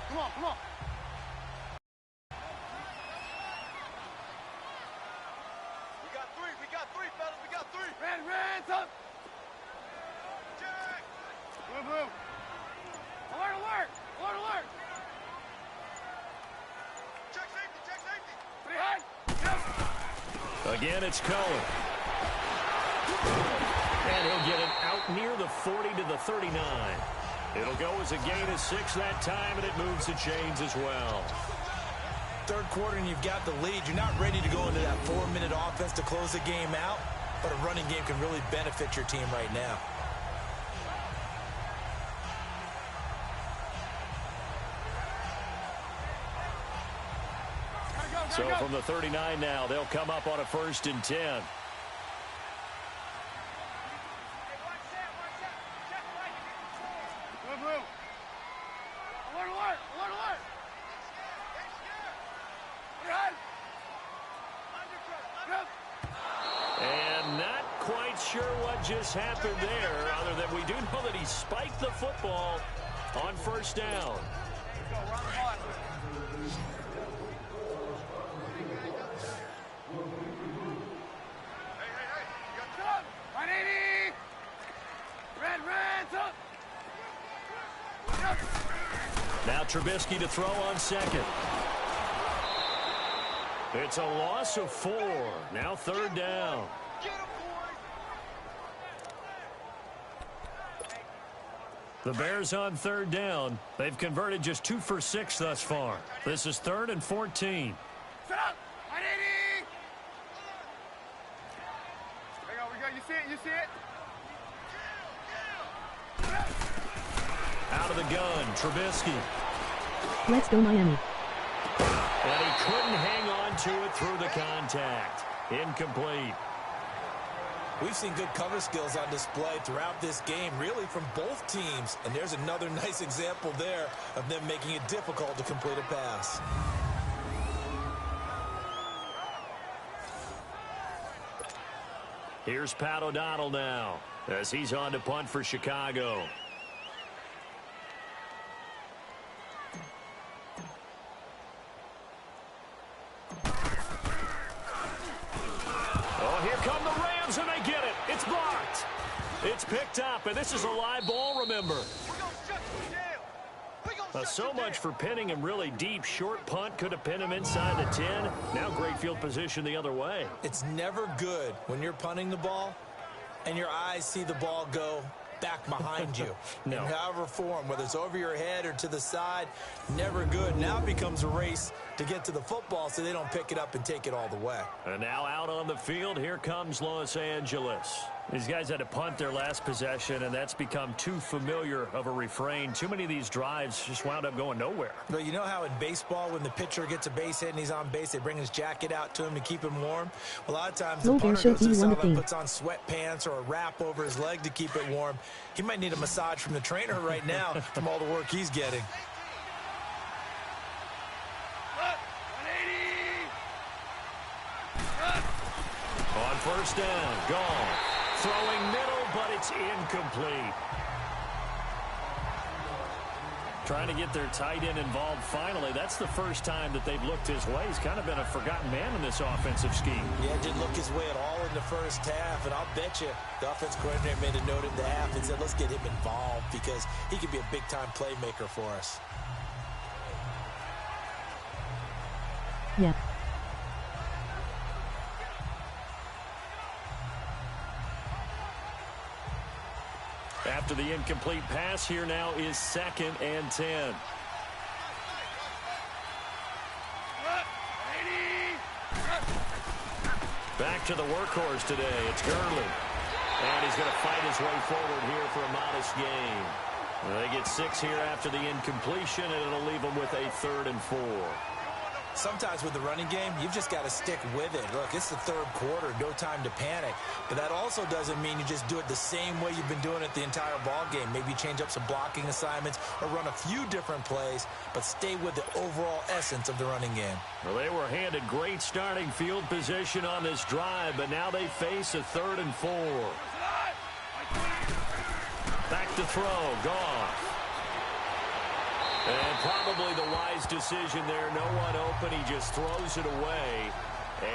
Come on. We got three, fellas. We got three. Red, up. Check. Move. Alert. Check safety. Pretty high. Again, it's Cohen. And he'll get it out near the 40 to the 39. It'll go as a gain of 6 that time, and it moves the chains as well. Third quarter, and you've got the lead. You're not ready to go into that 4-minute offense to close the game out, but a running game can really benefit your team right now. So from the 39 now, they'll come up on a 1st and 10. Alert. And not quite sure what just happened there, other than we do know that he spiked the football on first down. Now Trubisky to throw on second. It's a loss of 4. Now third down. The Bears on third down. They've converted just 2 for 6 thus far. This is 3rd and 14. Set up. 180. There you go. You see it. Out of the gun, Trubisky. Let's go Miami. And he couldn't hang on to it through the contact. Incomplete. We've seen good cover skills on display throughout this game, really from both teams. And there's another nice example there of them making it difficult to complete a pass. Here's Pat O'Donnell now as he's on to punt for Chicago. Oh, here come the Rams, and they get it. It's blocked. It's picked up, and this is a live ball, remember. So much for pinning him really deep. Short punt could have pinned him inside the 10. Now great field position the other way. It's never good when you're punting the ball and your eyes see the ball go back behind you. No. In however form, whether it's over your head or to the side, never good. Now it becomes a race to get to the football so they don't pick it up and take it all the way. And now out on the field, here comes Los Angeles. These guys had to punt their last possession, and that's become too familiar of a refrain. Too many of these drives just wound up going nowhere. But you know how in baseball, when the pitcher gets a base hit and he's on base, they bring his jacket out to him to keep him warm? A lot of times the punter goes to the sideline, puts on sweatpants or a wrap over his leg to keep it warm. He might need a massage from the trainer right now from all the work he's getting. On first down, gone. Throwing middle, but it's incomplete. Trying to get their tight end involved finally. That's the first time that they've looked his way. He's kind of been a forgotten man in this offensive scheme. Yeah, didn't look his way at all in the first half, and I'll bet you the offense coordinator made a note in the half and said, let's get him involved because he could be a big-time playmaker for us. Yeah. After the incomplete pass, here now is 2nd and 10. Back to the workhorse today. It's Gurley. And he's going to fight his way forward here for a modest gain. They get 6 here after the incompletion, and it'll leave them with a 3rd and 4. Sometimes with the running game, you've just got to stick with it. Look, it's the third quarter, no time to panic. But that also doesn't mean you just do it the same way you've been doing it the entire ball game. Maybe change up some blocking assignments or run a few different plays, but stay with the overall essence of the running game. Well, they were handed great starting field position on this drive, but now they face a 3rd and 4. Back to throw, gone. And probably the wise decision there. No one open. He just throws it away.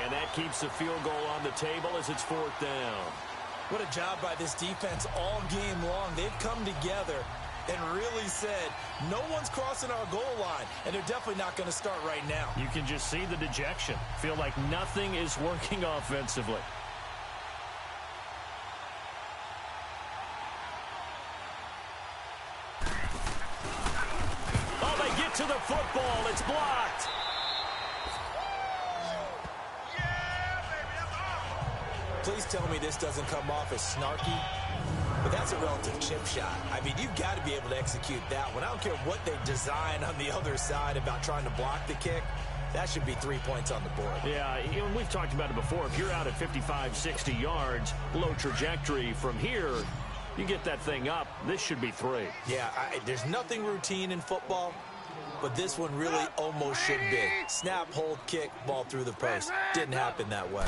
And that keeps the field goal on the table as it's 4th down. What a job by this defense all game long. They've come together and really said, no one's crossing our goal line. And they're definitely not going to start right now. You can just see the dejection. Feel like nothing is working offensively. To the football, it's blocked. Please tell me this doesn't come off as snarky, but that's a relative chip shot. I mean, you've got to be able to execute that one. I don't care what they design on the other side about trying to block the kick. That should be 3 points on the board. Yeah, we've talked about it before. If you're out at 55, 60 yards, low trajectory from here, you get that thing up, this should be 3. Yeah, there's nothing routine in football. But this one really almost should be. Snap, hold, kick, ball through the post. Didn't happen that way.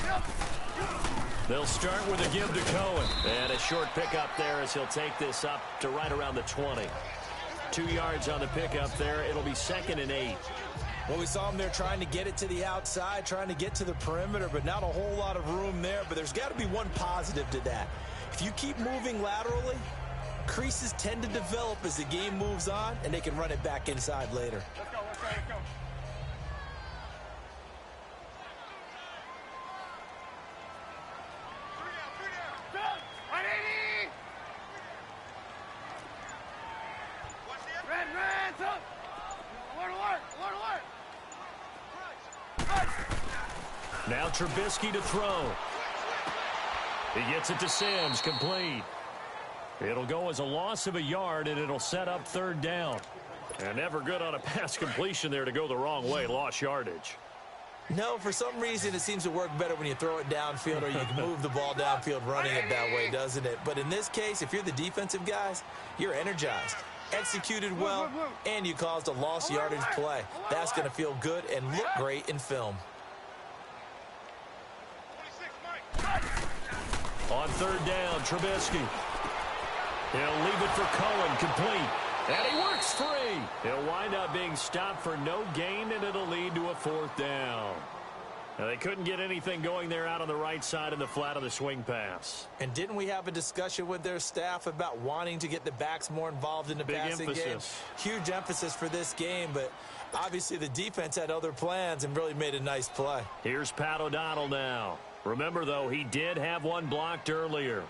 They'll start with a give to Cohen. And a short pickup there as he'll take this up to right around the 20. 2 yards on the pickup there. It'll be 2nd and 8. Well, we saw him there trying to get it to the outside, trying to get to the perimeter, but not a whole lot of room there. But there's got to be one positive to that. If you keep moving laterally, creases tend to develop as the game moves on, and they can run it back inside later. Let's go, let's go, let's go. Three down. 180! Watch the end. Red, up! Alert! Now Trubisky to throw. He gets it to Sims, complete. It'll go as a loss of a yard, and it'll set up 3rd down. And never good on a pass completion there to go the wrong way. Lost yardage. No, for some reason it seems to work better when you throw it downfield or you can move the ball downfield running it that way, doesn't it? But in this case, if you're the defensive guys, you're energized, executed well, and you caused a lost yardage play. That's going to feel good and look great in film. On third down, Trubisky. He'll leave it for Cohen, complete. And he works free. He'll wind up being stopped for no gain, and it'll lead to a fourth down. Now, they couldn't get anything going there out on the right side in the flat of the swing pass. And didn't we have a discussion with their staff about wanting to get the backs more involved in the passing game? Huge emphasis for this game, but obviously the defense had other plans and really made a nice play. Here's Pat O'Donnell now. Remember, though, he did have one blocked earlier.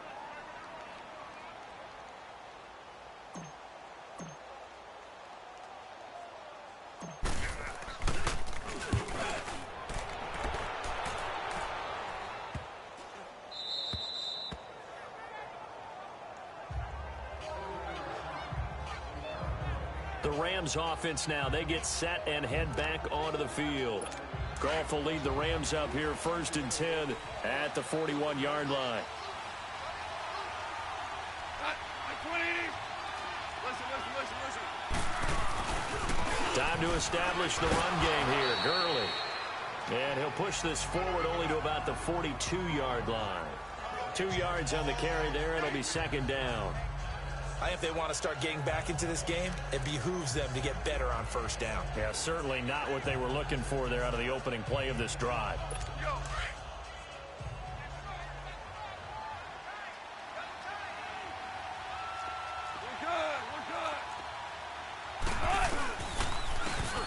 The Rams offense now, they get set and head back onto the field. Goff will lead the Rams up here 1st and 10 at the 41-yard line. Time to establish the run game here. Gurley. And he'll push this forward only to about the 42-yard line. 2 yards on the carry there, and it'll be 2nd down. I think if they want to start getting back into this game, it behooves them to get better on 1st down. Yeah, certainly not what they were looking for there out of the opening play of this drive.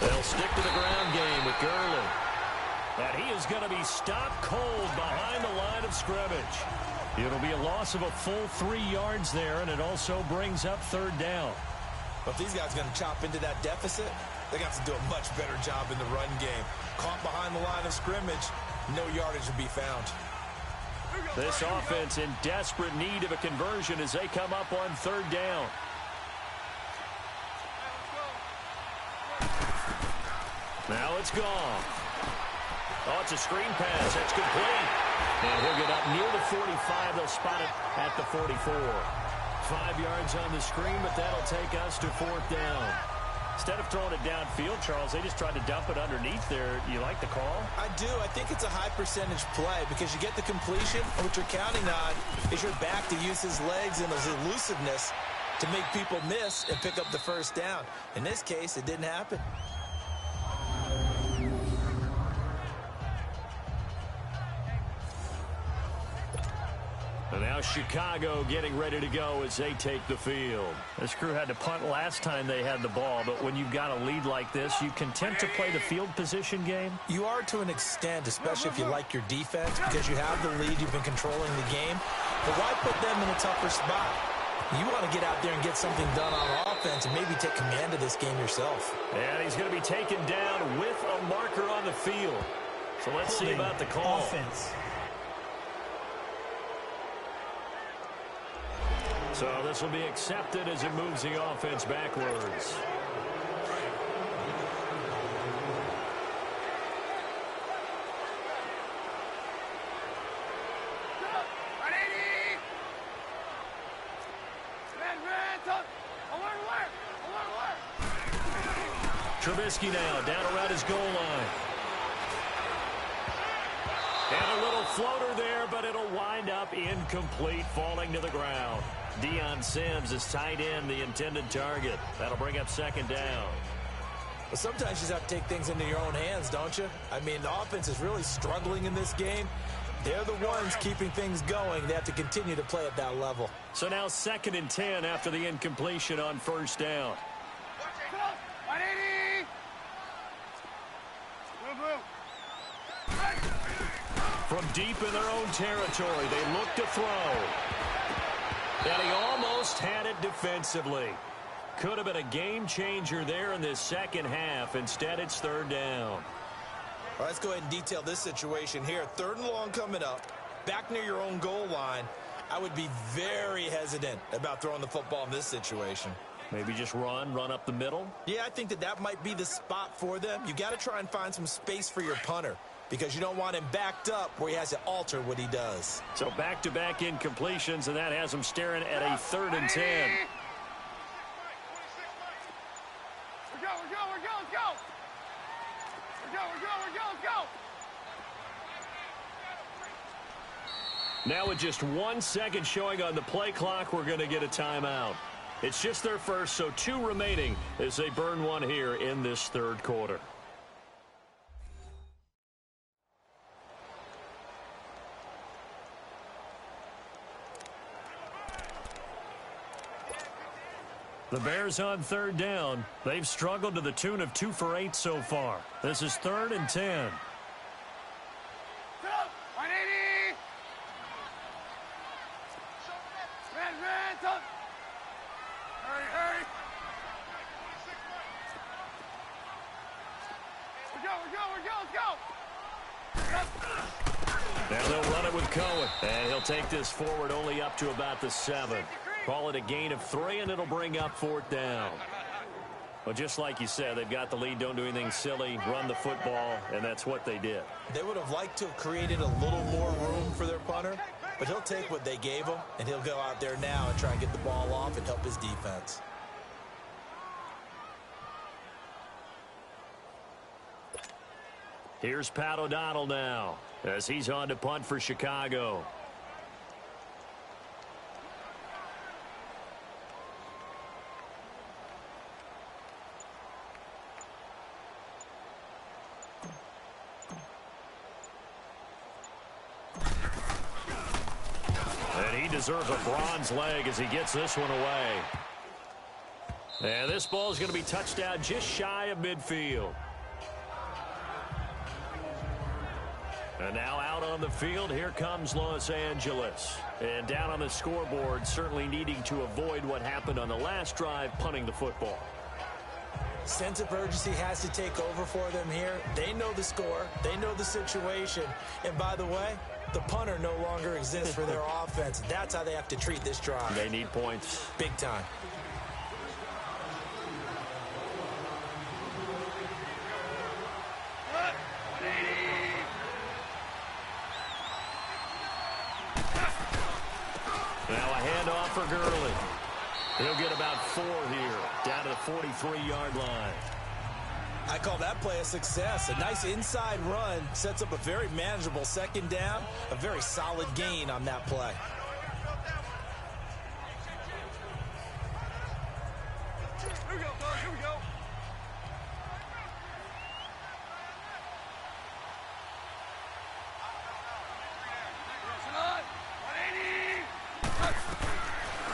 They'll stick to the ground game with Gurley. And he is going to be stopped cold behind the line of scrimmage. It'll be a loss of a full 3 yards there, and it also brings up 3rd down. But if these guys are going to chop into that deficit, they're going to have to do a much better job in the run game. Caught behind the line of scrimmage, no yardage will be found. This offense in desperate need of a conversion as they come up on 3rd down. Now it's gone. Oh, it's a screen pass. That's complete. And he'll get up near the 45. They'll spot it at the 44. 5 yards on the screen, but that'll take us to 4th down. Instead of throwing it downfield, Charles, they just tried to dump it underneath there. You like the call? I do. I think it's a high percentage play because you get the completion, and what you're counting on is your back to use his legs and his elusiveness to make people miss and pick up the 1st down. In this case, it didn't happen. And now Chicago getting ready to go as they take the field. This crew had to punt last time they had the ball, but when you've got a lead like this, you content to play the field position game? You are to an extent, especially if you like your defense, because you have the lead, you've been controlling the game. But why put them in a tougher spot? You want to get out there and get something done on offense and maybe take command of this game yourself. And he's going to be taken down with a marker on the field. So let's see about the call. Offense. So this will be accepted as it moves the offense backwards. Trubisky now down around his goal line. And a little floater there, but it'll wind up incomplete, falling to the ground. Deion Sims is tight end, the intended target. That'll bring up 2nd down. But sometimes you just have to take things into your own hands, don't you? I mean, the offense is really struggling in this game. They're the ones keeping things going. They have to continue to play at that level. So now 2nd and 10 after the incompletion on 1st down. From deep in their own territory, they look to throw. And he almost had it defensively. Could have been a game changer there in this 2nd half. Instead, it's 3rd down. All right, let's go ahead and detail this situation here. 3rd and long coming up. Back near your own goal line. I would be very hesitant about throwing the football in this situation. Maybe just run up the middle? Yeah, I think that might be the spot for them. You got to try and find some space for your punter because you don't want him backed up where he has to alter what he does. So back-to-back incompletions, and that has him staring at a 3rd and 10. Now with just 1 second showing on the play clock, we're going to get a timeout. It's just their first, so 2 remaining as they burn one here in this 3rd quarter. The Bears on 3rd down. They've struggled to the tune of 2 for 8 so far. This is 3rd and 10. Now they'll run it with Cohen. And he'll take this forward only up to about the 7. Call it a gain of 3, and it'll bring up 4th down. Well, just like you said, they've got the lead. Don't do anything silly. Run the football, and that's what they did. They would have liked to have created a little more room for their punter, but he'll take what they gave him, and he'll go out there now and try and get the ball off and help his defense. Here's Pat O'Donnell now as he's on to punt for Chicago. And he deserves a bronze leg as he gets this one away. And this ball is going to be touched down just shy of midfield. And now out on the field, here comes Los Angeles. And down on the scoreboard, certainly needing to avoid what happened on the last drive, punting the football. Sense of urgency has to take over for them here. They know the score. They know the situation. And by the way, the punter no longer exists for their offense. That's how they have to treat this drive. They need points. Big time. Now a handoff for Gurley. He'll get about 4 here, down to the 43-yard line. I call that play a success. A nice inside run sets up a very manageable 2nd down. A very solid gain on that play. Here we go, Doug. Here we go.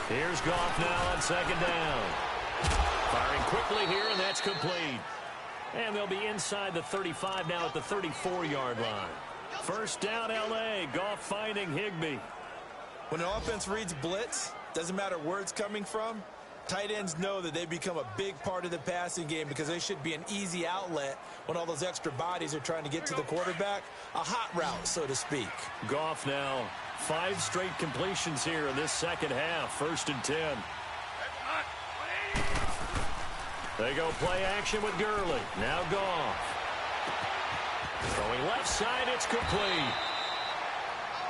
Here's Goff now on 2nd down. Firing quickly here, and that's complete. And they'll be inside the 35 now at the 34-yard line. 1st down, L.A. Goff finding Higbee. When an offense reads blitz, doesn't matter where it's coming from, tight ends know that they become a big part of the passing game because they should be an easy outlet when all those extra bodies are trying to get to the quarterback. A hot route, so to speak. Goff now 5 straight completions here in this 2nd half. 1st and 10. They go play action with Gurley. Now Goff. Going left side, it's complete.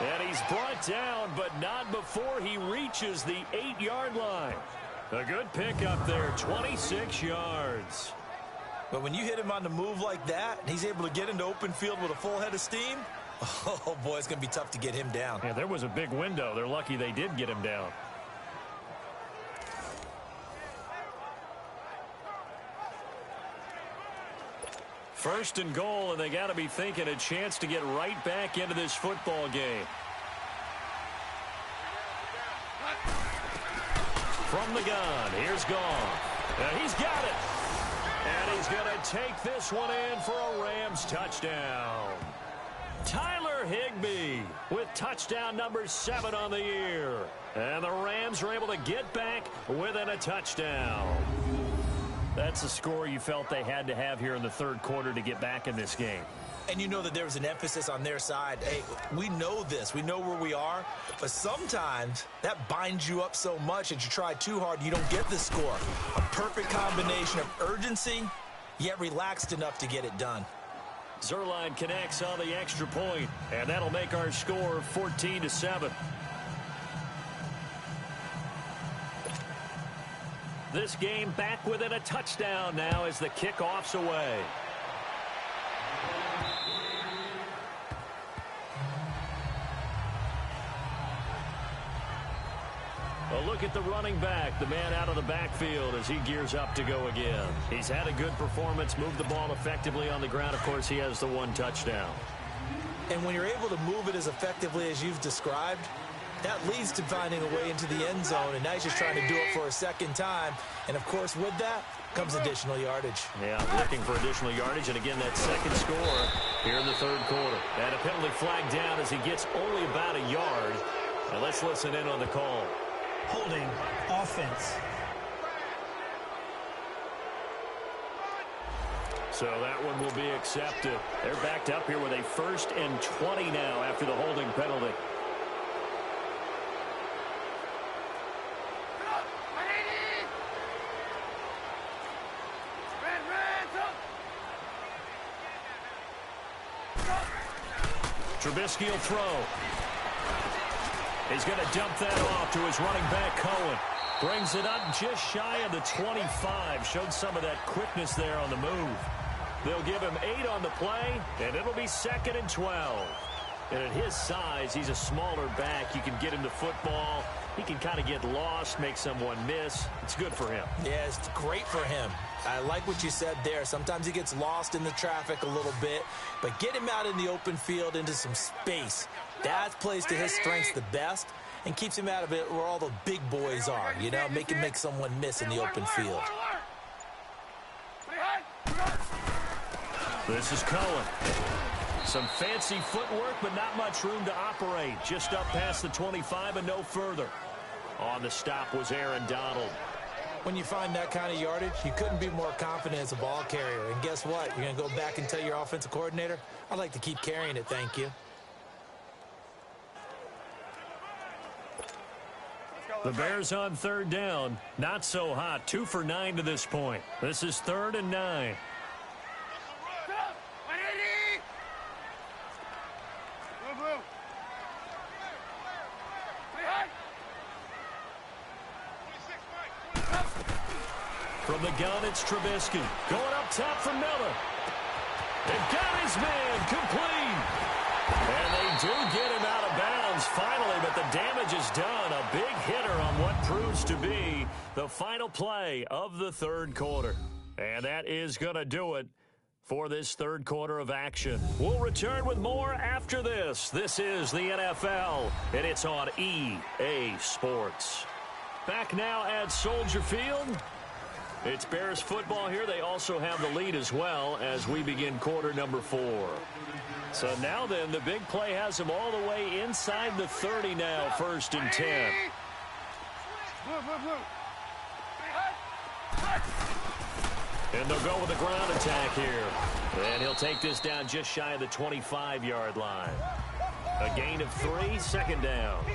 And he's brought down, but not before he reaches the 8-yard line. A good pickup there, 26 yards. But when you hit him on the move like that, and he's able to get into open field with a full head of steam, oh boy, it's going to be tough to get him down. Yeah, there was a big window. They're lucky they did get him down. First and goal, and they got to be thinking a chance to get right back into this football game. From the gun, here's Goff. And he's got it. And he's going to take this one in for a Rams touchdown. Tyler Higbee with touchdown number 7 on the year. And the Rams are able to get back within a touchdown. That's the score you felt they had to have here in the 3rd quarter to get back in this game. And you know that there was an emphasis on their side. Hey, we know this. We know where we are. But sometimes that binds you up so much that you try too hard, you don't get the score. A perfect combination of urgency, yet relaxed enough to get it done. Zerline connects on the extra point, and that'll make our score 14-7. This game back within a touchdown now as the kickoff's away. A look at the running back, the man out of the backfield as he gears up to go again. He's had a good performance, moved the ball effectively on the ground. Of course, he has the one touchdown. And when you're able to move it as effectively as you've described, that leads to finding a way into the end zone, and now he's just trying to do it for a second time. And, of course, with that comes additional yardage. Yeah, looking for additional yardage, and again, that second score here in the third quarter. And a penalty flag down as he gets only about a yard. And let's listen in on the call. Holding offense. So that one will be accepted. They're backed up here with a 1st and 20 now after the holding penalty. Trubisky will throw. He's going to dump that off to his running back, Cohen. Brings it up just shy of the 25. Showed some of that quickness there on the move. They'll give him 8 on the play, and it'll be 2nd and 12. And at his size, he's a smaller back. You can get him the football. He can kind of get lost, make someone miss. It's good for him. Yeah, it's great for him. I like what you said there. Sometimes he gets lost in the traffic a little bit, but get him out in the open field into some space. That plays to his strengths the best and keeps him out of it where all the big boys are, you know, make someone miss in the open field. This is Cohen. Some fancy footwork, but not much room to operate. Just up past the 25 and no further. On the stop was Aaron Donald. When you find that kind of yardage, you couldn't be more confident as a ball carrier. And guess what? You're going to go back and tell your offensive coordinator, I'd like to keep carrying it, thank you. The Bears on 3rd down. Not so hot. 2 for 9 to this point. This is 3rd and 9. From the gun, it's Trubisky. Going up top for Miller. They've got his man complete. And they do get him out of bounds finally, but the damage is done. A big hitter on what proves to be the final play of the third quarter. And that is going to do it for this third quarter of action. We'll return with more after this. This is the NFL, and it's on EA Sports. Back now at Soldier Field. It's Bears football here. They also have the lead as well as we begin quarter number 4. So now then, the big play has them all the way inside the 30 now, 1st and 10. And they'll go with a ground attack here. And he'll take this down just shy of the 25-yard line. A gain of 3, 2nd down.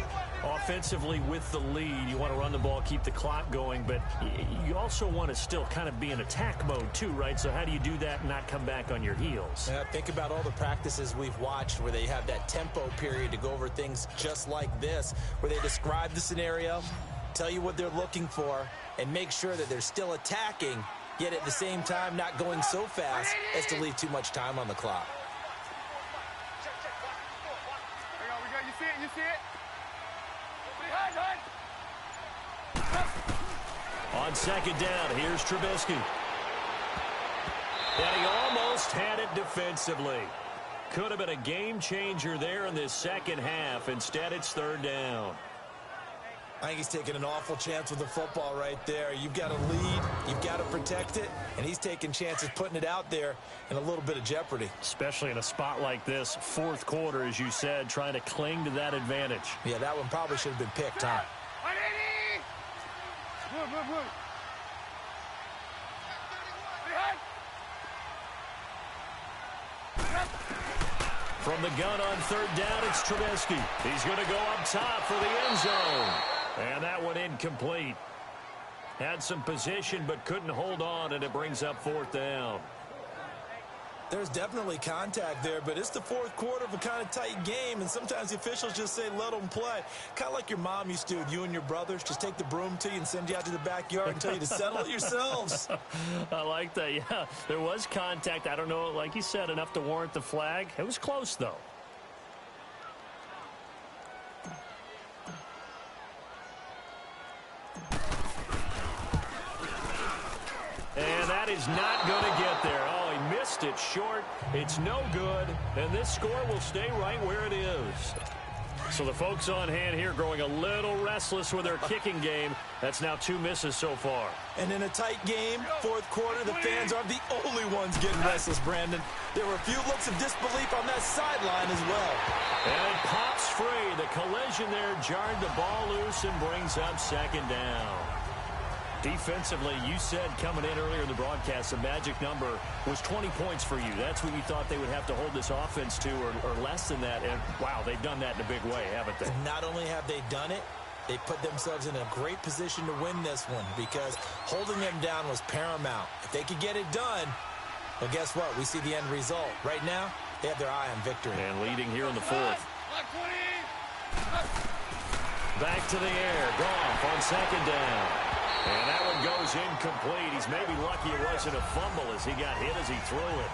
Offensively with the lead, you want to run the ball, keep the clock going, but you also want to still kind of be in attack mode too, right? So how do you do that and not come back on your heels? Think about all the practices we've watched where they have that tempo period to go over things just like this, where they describe the scenario, tell you what they're looking for, and make sure that they're still attacking, yet at the same time not going so fast as to leave too much time on the clock. You see it? You see it? On 2nd down, here's Trubisky. And he almost had it defensively. Could have been a game changer there in this second half. Instead, it's 3rd down. I think he's taking an awful chance with the football right there. You've got to lead, you've got to protect it, and he's taking chances putting it out there in a little bit of jeopardy. Especially in a spot like this, 4th quarter, as you said, trying to cling to that advantage. Yeah, that one probably should have been picked, huh? From the gun on third down, it's Trubisky. He's going to go up top for the end zone. And that one incomplete. Had some position but couldn't hold on, and it brings up fourth down. There's definitely contact there, but it's the fourth quarter of a kind of tight game, and sometimes the officials just say let them play. Kind of like your mom used to do with you and your brothers. Just take the broom to you and send you out to the backyard and tell you to settle it yourselves. I like that, yeah. There was contact. I don't know, like you said, enough to warrant the flag. It was close, though. And that is not going to get there. Oh, he missed it short. It's no good. And this score will stay right where it is. So the folks on hand here growing a little restless with their kicking game. That's now 2 misses so far. And in a tight game, fourth quarter, the fans are the only ones getting restless, Brandon. There were a few looks of disbelief on that sideline as well. And it pops free. The collision there jarred the ball loose and brings up second down. Defensively, you said coming in earlier in the broadcast, the magic number was 20 points for you. That's what you thought they would have to hold this offense to, or less than that. And, wow, they've done that in a big way, haven't they? Not only have they done it, they put themselves in a great position to win this one because holding them down was paramount. If they could get it done, well, guess what? We see the end result. Right now, they have their eye on victory. And leading here in the fourth. Back to the air. Goff on second down. And that one goes incomplete. He's maybe lucky it wasn't a fumble as he got hit as he threw it.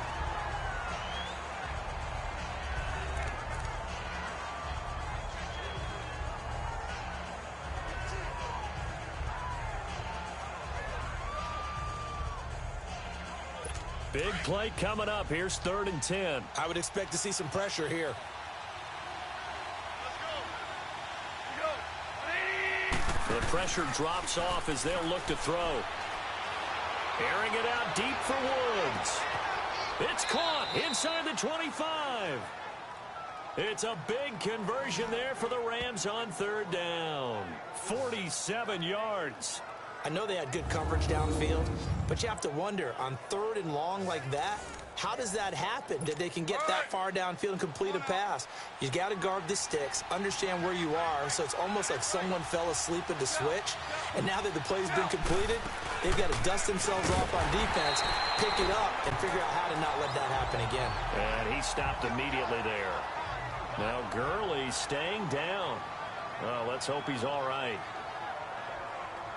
Big play coming up. Here's 3rd and 10. I would expect to see some pressure here. The pressure drops off as they'll look to throw. Airing it out deep for Woods. It's caught inside the 25. It's a big conversion there for the Rams on 3rd down. 47 yards. I know they had good coverage downfield, but you have to wonder, on 3rd and long like that, how does that happen that they can get that far downfield and complete a pass? You got to guard the sticks, understand where you are, so it's almost like someone fell asleep at the switch, and now that the play's been completed, they've got to dust themselves off on defense, pick it up, and figure out how to not let that happen again. And he stopped immediately there. Now Gurley staying down. Well, let's hope he's all right.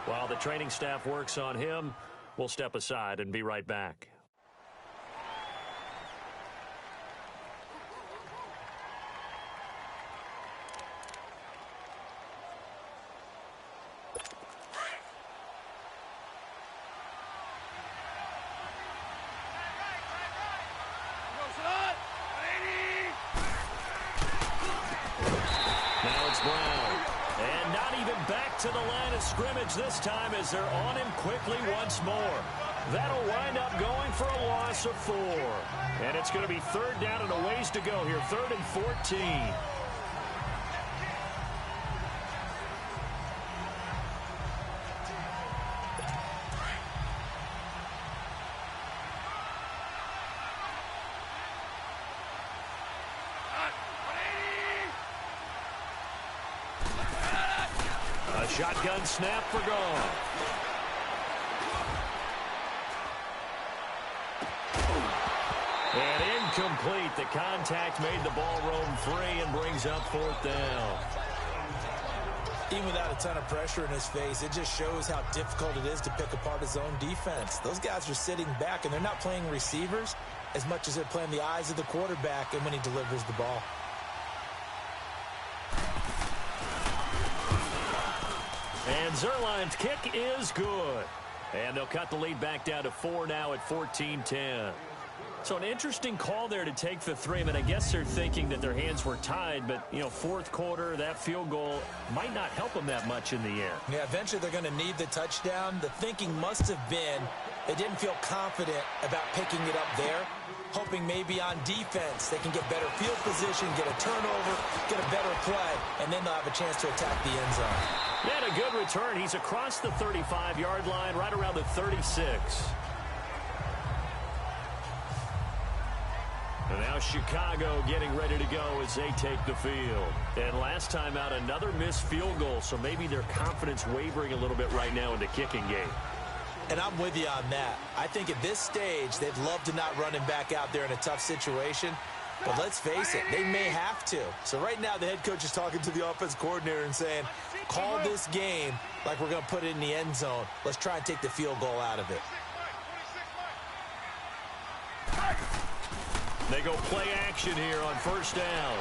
While the training staff works on him, we'll step aside and be right back. To the line of scrimmage this time as they're on him quickly once more. That'll wind up going for a loss of 4. And it's going to be 3rd down and a ways to go here. 3rd and 14. Shotgun snap for Goff. And incomplete. The contact made the ball roam free and brings up 4th down. Even without a ton of pressure in his face, it just shows how difficult it is to pick apart his own defense. Those guys are sitting back, and they're not playing receivers as much as they're playing the eyes of the quarterback and when he delivers the ball. And Zerline's kick is good. And they'll cut the lead back down to 4 now at 14-10. So an interesting call there to take the 3. I mean, I guess they're thinking that their hands were tied, but, you know, 4th quarter, that field goal might not help them that much in the end. Yeah, eventually they're going to need the touchdown. The thinking must have been they didn't feel confident about picking it up there, hoping maybe on defense they can get better field position, get a turnover, get a better play, and then they'll have a chance to attack the end zone. He had a good return. He's across the 35-yard line, right around the 36. And now Now Chicago getting ready to go as they take the field. And last time out, another missed field goal, so maybe their confidence wavering a little bit right now in the kicking game. And I'm with you on that. I think at this stage, they'd love to not run him back out there in a tough situation. But let's face it, they may have to. So right now, the head coach is talking to the offense coordinator and saying, call this game like we're going to put it in the end zone. Let's try and take the field goal out of it. They go play action here on first down.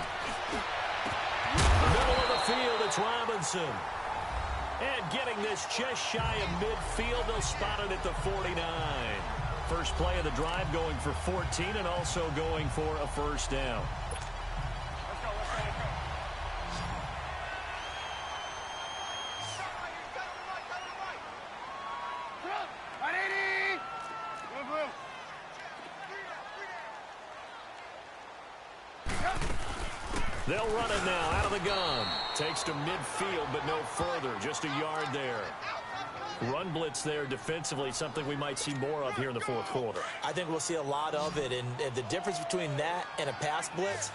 Middle of the field, it's Robinson. And getting this just shy of midfield, they'll spot it at the 49. First play of the drive going for 14 and also going for a first down. They'll run it now out of the gun. Takes to midfield, but no further. Just a yard there. Run blitz there defensively, something we might see more of here in the fourth quarter. I think we'll see a lot of it, and the difference between that and a pass blitz,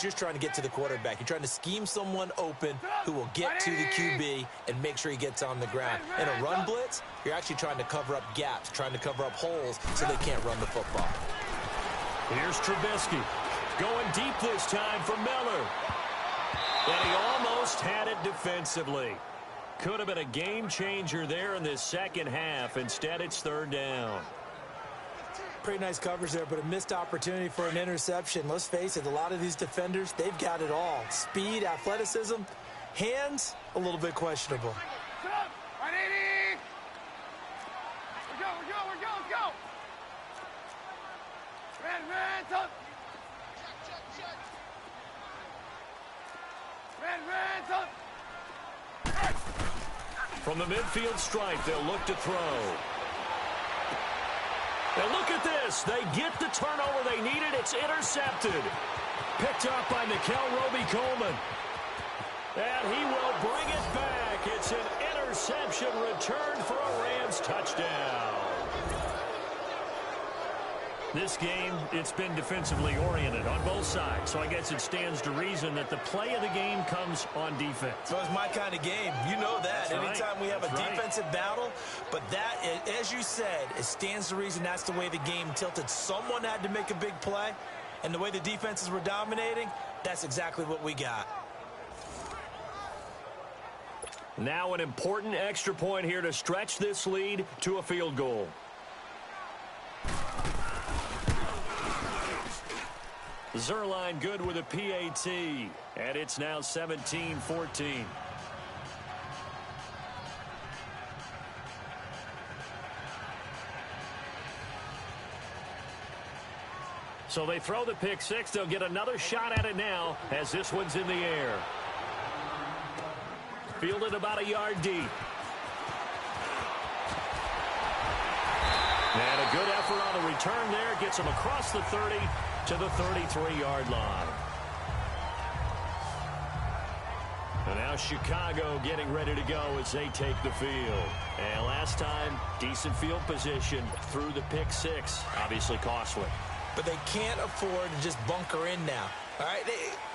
you're trying to get to the quarterback. You're trying to scheme someone open who will get to the QB and make sure he gets on the ground. In a run blitz, you're actually trying to cover up gaps, trying to cover up holes so they can't run the football. Here's Trubisky. Going deep this time for Miller. And he almost had it defensively. Could have been a game changer there in this second half. Instead, it's third down. Pretty nice coverage there, but a missed opportunity for an interception. Let's face it, a lot of these defenders, they've got it all. Speed, athleticism, hands, a little bit questionable. From the midfield stripe, they'll look to throw. And look at this. They get the turnover they needed. It's intercepted. Picked up by Nickel Roby-Coleman. And he will bring it back. It's an interception returned for a Rams touchdown. This game, it's been defensively oriented on both sides, so I guess it stands to reason that the play of the game comes on defense. So it's my kind of game. You know that. That's Anytime right. we have That's a right. defensive battle, but that, as you said, it stands to reason that's the way the game tilted. Someone had to make a big play, and the way the defenses were dominating, that's exactly what we got. Now an important extra point here to stretch this lead to a field goal. Zerline good with a PAT, and it's now 17-14. So they throw the pick six. They'll get another shot at it now as this one's in the air. Fielded about a yard deep. And a good effort on the return there. Gets him across the 30 to the 33-yard line. And now Chicago getting ready to go as they take the field. And last time, decent field position through the pick six. Obviously costly. But they can't afford to just bunker in now. All right,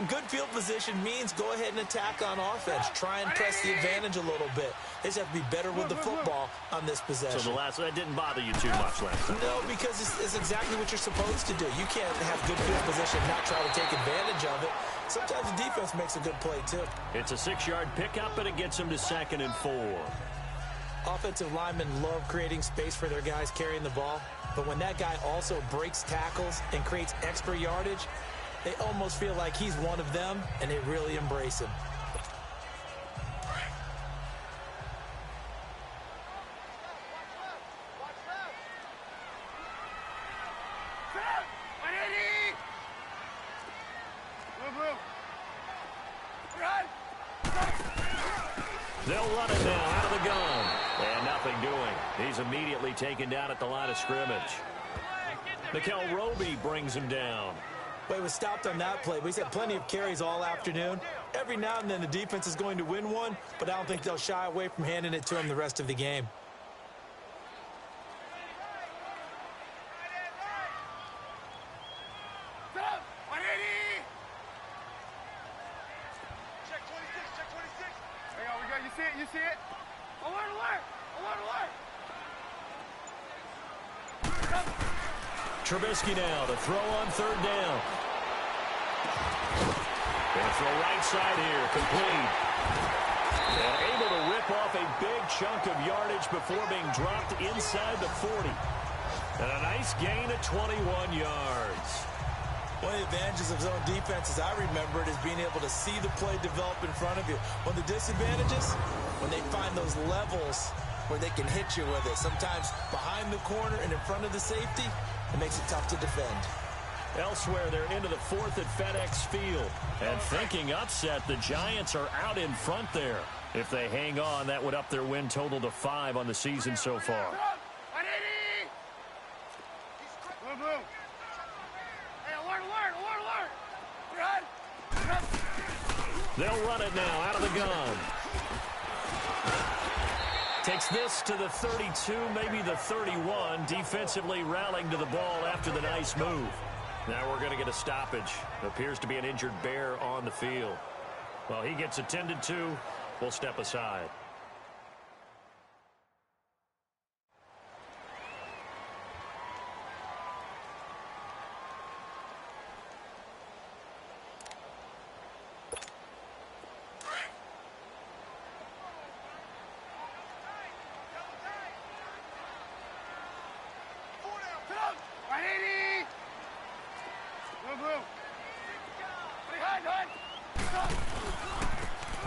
good field position means go ahead and attack on offense. Try and press the advantage a little bit. They just have to be better with the football on this possession. So that didn't bother you too much last time? No, because it's exactly what you're supposed to do. You can't have good field position and not try to take advantage of it. Sometimes the defense makes a good play, too. It's a 6-yard pickup, and it gets them to 2nd and 4. Offensive linemen love creating space for their guys carrying the ball. But when that guy also breaks tackles and creates extra yardage, they almost feel like he's one of them, and they really embrace him. They'll run it now out of the gun. And nothing doing. He's immediately taken down at the line of scrimmage. Nickel Roby brings him down. Well, he was stopped on that play, but he's had plenty of carries all afternoon. Every now and then the defense is going to win one, but I don't think they'll shy away from handing it to him the rest of the game. see it, you see it. Alert, alert, alert, alert. Trubisky now to throw on third down. Gonna throw right side here, complete. And able to rip off a big chunk of yardage before being dropped inside the 40. And a nice gain of 21 yards. One of the advantages of zone defense, as I remember it, is being able to see the play develop in front of you. One of the disadvantages, when they find those levels where they can hit you with it. Sometimes behind the corner and in front of the safety, it makes it tough to defend. Elsewhere, they're into the fourth at FedEx Field. And thinking upset, the Giants are out in front there. If they hang on, that would up their win total to 5 on the season so far. Boom, boom. Hey, alert, alert, alert, alert. They'll run it now out of the gun. Takes this to the 32, maybe the 31. Defensively rallying to the ball after the nice move. Now we're going to get a stoppage. Appears to be an injured Bear on the field. Well, he gets attended to. We'll step aside.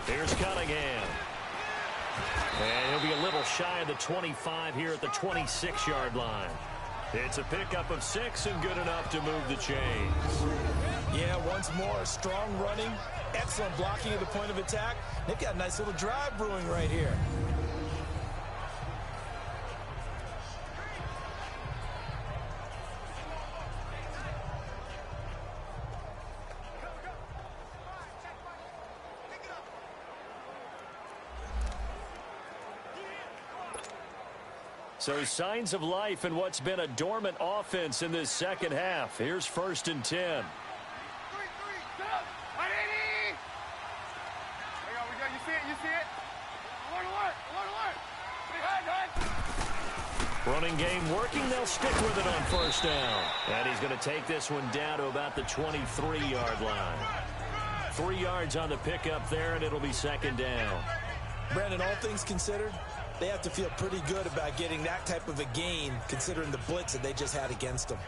Here's Cunningham. And he'll be a little shy of the 25 here at the 26-yard line. It's a pickup of 6 and good enough to move the chains. Yeah, once more, strong running, excellent blocking at the point of attack. They've got a nice little drive brewing right here. So signs of life in what's been a dormant offense in this second half. Here's 1st and 10. 3-3, get up. 180. Hang on, you see it, you see it. Alert, alert, alert, alert. Running game working. They'll stick with it on 1st down. And he's going to take this one down to about the 23-yard line. 3 yards on the pickup there, and it'll be 2nd down. Brandon, all things considered, they have to feel pretty good about getting that type of a gain, considering the blitz that they just had against them.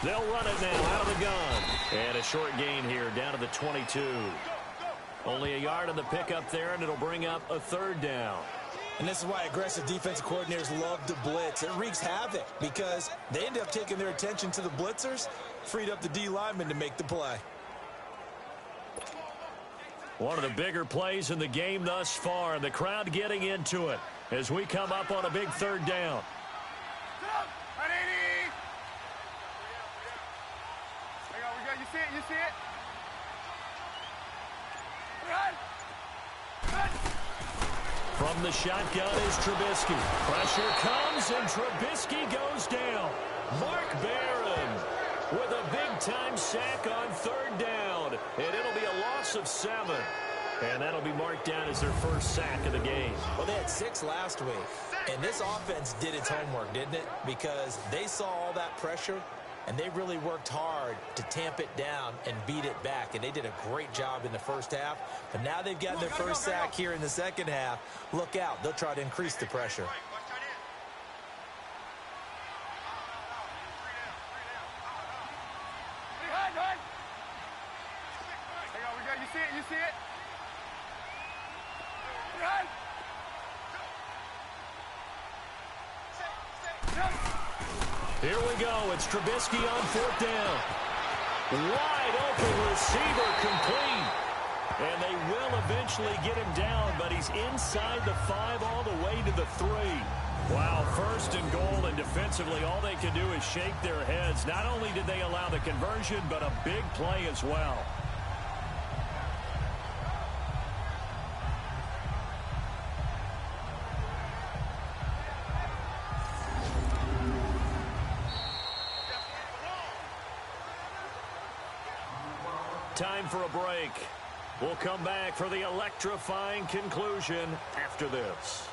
They'll run it now out of the gun. And a short gain here down to the 22. Only a yard on the pickup there, and it'll bring up a 3rd down. And this is why aggressive defensive coordinators love to blitz. It wreaks havoc because they end up taking their attention to the blitzers, freed up the D lineman to make the play. One of the bigger plays in the game thus far, and the crowd getting into it as we come up on a big 3rd down. You see it, you see it. From the shotgun is Trubisky. Pressure comes, and Trubisky goes down. Mark Barron with a big-time sack on 3rd down. And it'll be a loss of 7. And that'll be marked down as their first sack of the game. Well, they had 6 last week. And this offense did its homework, didn't it? Because they saw all that pressure, and they really worked hard to tamp it down and beat it back. And they did a great job in the first half. But now they've gotten their first sack here in the second half. Look out. They'll try to increase the pressure. You see it, you see it. Here we go. It's Trubisky on 4th down. Wide open receiver, complete. And they will eventually get him down, but he's inside the 5 all the way to the 3. Wow, first and goal, and defensively, all they can do is shake their heads. Not only did they allow the conversion, but a big play as well. Time for a break. We'll come back for the electrifying conclusion after this.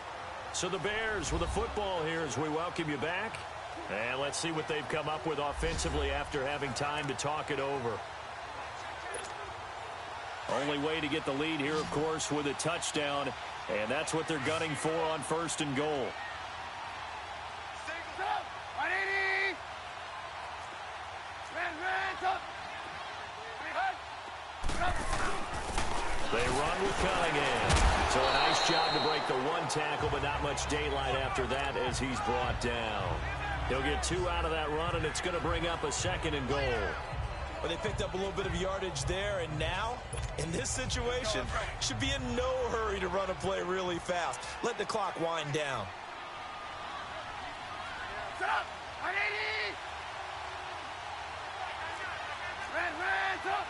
So the Bears with the football here as we welcome you back. And let's see what they've come up with offensively after having time to talk it over. Only way to get the lead here, of course, with a touchdown. And that's what they're gunning for on first and goal. They run with Cunningham. So a nice job to break the one tackle, but not much daylight after that as he's brought down. He'll get 2 out of that run, and it's going to bring up a second and goal. Well, they picked up a little bit of yardage there, and now, in this situation, should be in no hurry to run a play really fast. Let the clock wind down. Set up! 180! Red, up!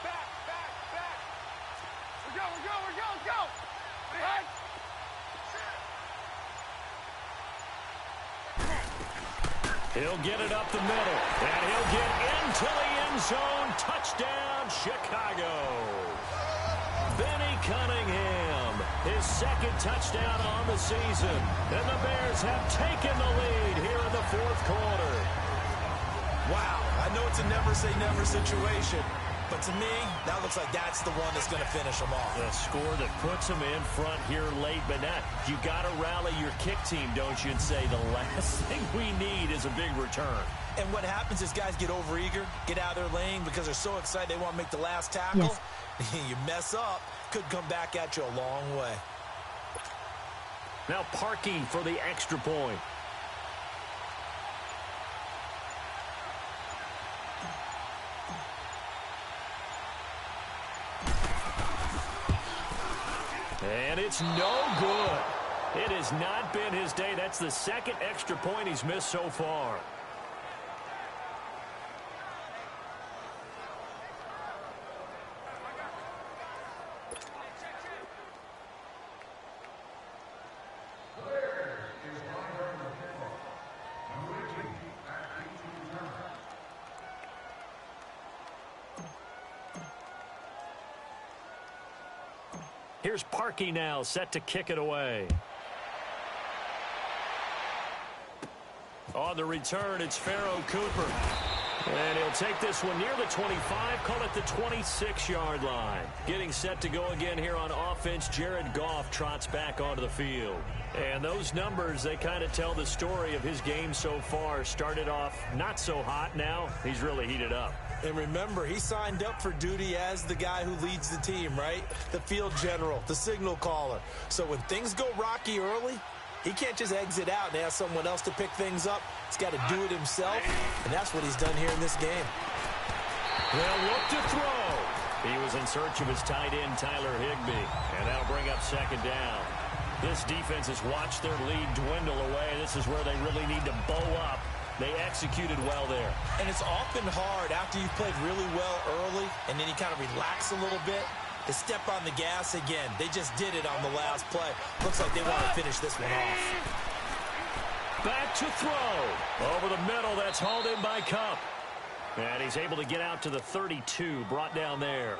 Back! We're go! Let's go! Hey! He'll get it up the middle, and he'll get into the end zone. Touchdown, Chicago. Benny Cunningham, his second touchdown on the season. And the Bears have taken the lead here in the fourth quarter. Wow, I know it's a never-say-never situation, but to me, that looks like that's the one that's going to finish them off. The score that puts them in front here late, but not. You got to rally your kick team, don't you, and say the last thing we need is a big return. And what happens is guys get overeager, get out of their lane because they're so excited they want to make the last tackle. Yes. You mess up, could come back at you a long way. Now Parkey for the extra point. And it's no good. It has not been his day. That's the second extra point he's missed so far. Here's Parkey now, set to kick it away. On the return, it's Pharaoh Cooper. And he'll take this one near the 25, call it the 26-yard line. Getting set to go again here on offense, Jared Goff trots back onto the field. And those numbers, they kind of tell the story of his game so far. Started off not so hot, now he's really heated up. And remember, he signed up for duty as the guy who leads the team, right? The field general, the signal caller. So when things go rocky early, he can't just exit out and ask someone else to pick things up. He's got to do it himself, and that's what he's done here in this game. They'll look to throw. He was in search of his tight end, Tyler Higbee, and that'll bring up second down. This defense has watched their lead dwindle away. This is where they really need to bow up. They executed well there. And it's often hard after you've played really well early and then you kind of relax a little bit to step on the gas again. They just did it on the last play. Looks like they want to finish this one off. Back to throw. Over the middle, that's hauled in by Cup. And he's able to get out to the 32, brought down there.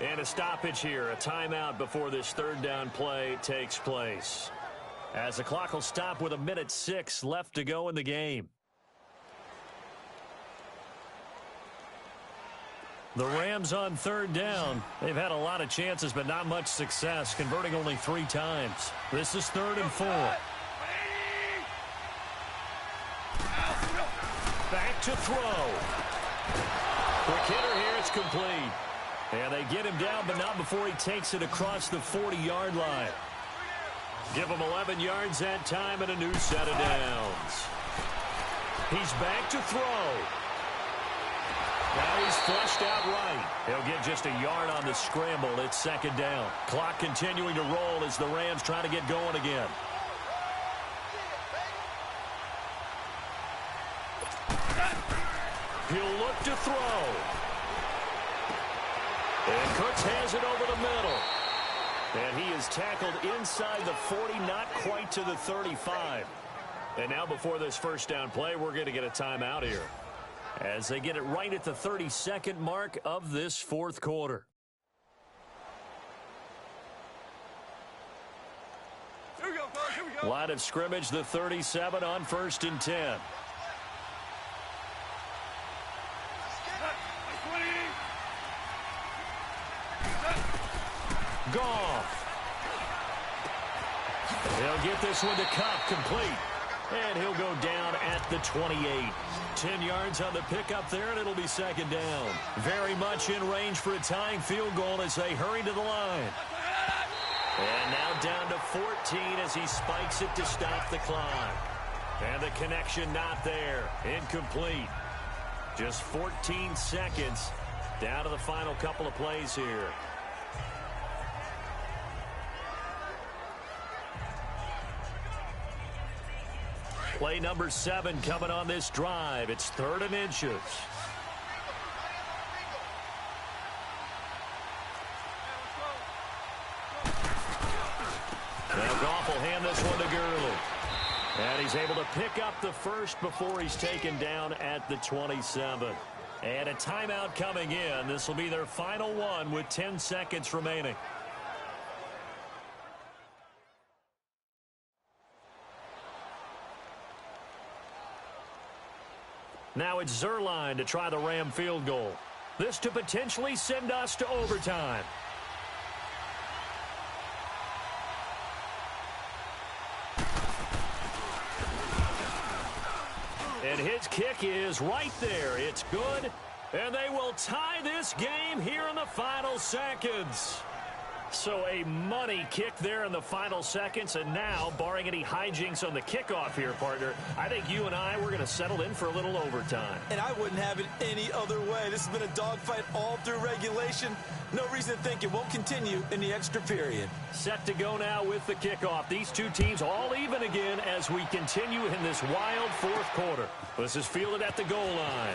And a stoppage here, a timeout before this third down play takes place. As the clock will stop with 1:06 left to go in the game. The Rams on third down. They've had a lot of chances, but not much success, converting only 3 times. This is 3rd and 4. Back to throw. Quick hitter here, it's complete. And they get him down, but not before he takes it across the 40-yard line. Give him 11 yards that time and a new set of downs. He's back to throw. Now he's flushed out right. He'll get just a yard on the scramble. It's second down. Clock continuing to roll as the Rams try to get going again. He'll look to throw. And Cooks has it over the middle. And he is tackled inside the 40, not quite to the 35. And now before this first down play, we're going to get a timeout here, as they get it right at the 32nd mark of this fourth quarter. Here we go, fellas. Here we go. Line of scrimmage, the 37 on 1st and 10. Goff. He'll get this one to Cup, complete. And he'll go down at the 28. 10 yards on the pickup there, and it'll be second down. Very much in range for a tying field goal as they hurry to the line. And now down to 14 as he spikes it to stop the clock. And the connection not there. Incomplete. Just 14 seconds down to the final couple of plays here. Play number 7 coming on this drive. It's 3rd and inches. Now Goff will hand this one to Gurley. And he's able to pick up the first before he's taken down at the 27. And a timeout coming in. This will be their final one with 10 seconds remaining. Now it's Zerline to try the Ram field goal. This to potentially send us to overtime. And his kick is right there. It's good. And they will tie this game here in the final seconds. So a money kick there in the final seconds. And now, barring any hijinks on the kickoff here, partner, I think you and I, we're going to settle in for a little overtime. And I wouldn't have it any other way. This has been a dogfight all through regulation. No reason to think it won't continue in the extra period. Set to go now with the kickoff. These two teams all even again as we continue in this wild fourth quarter. This is fielded at the goal line.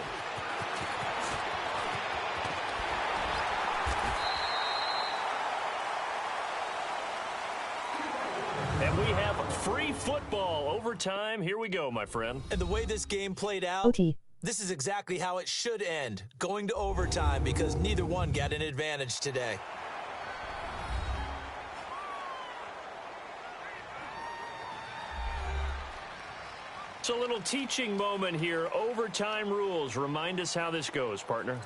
And we have free football overtime. Here we go, my friend. And the way this game played out, OT. this is exactly how it should end, going to overtime, because neither one got an advantage today. It's a little teaching moment here. Overtime rules. Remind us how this goes, partner.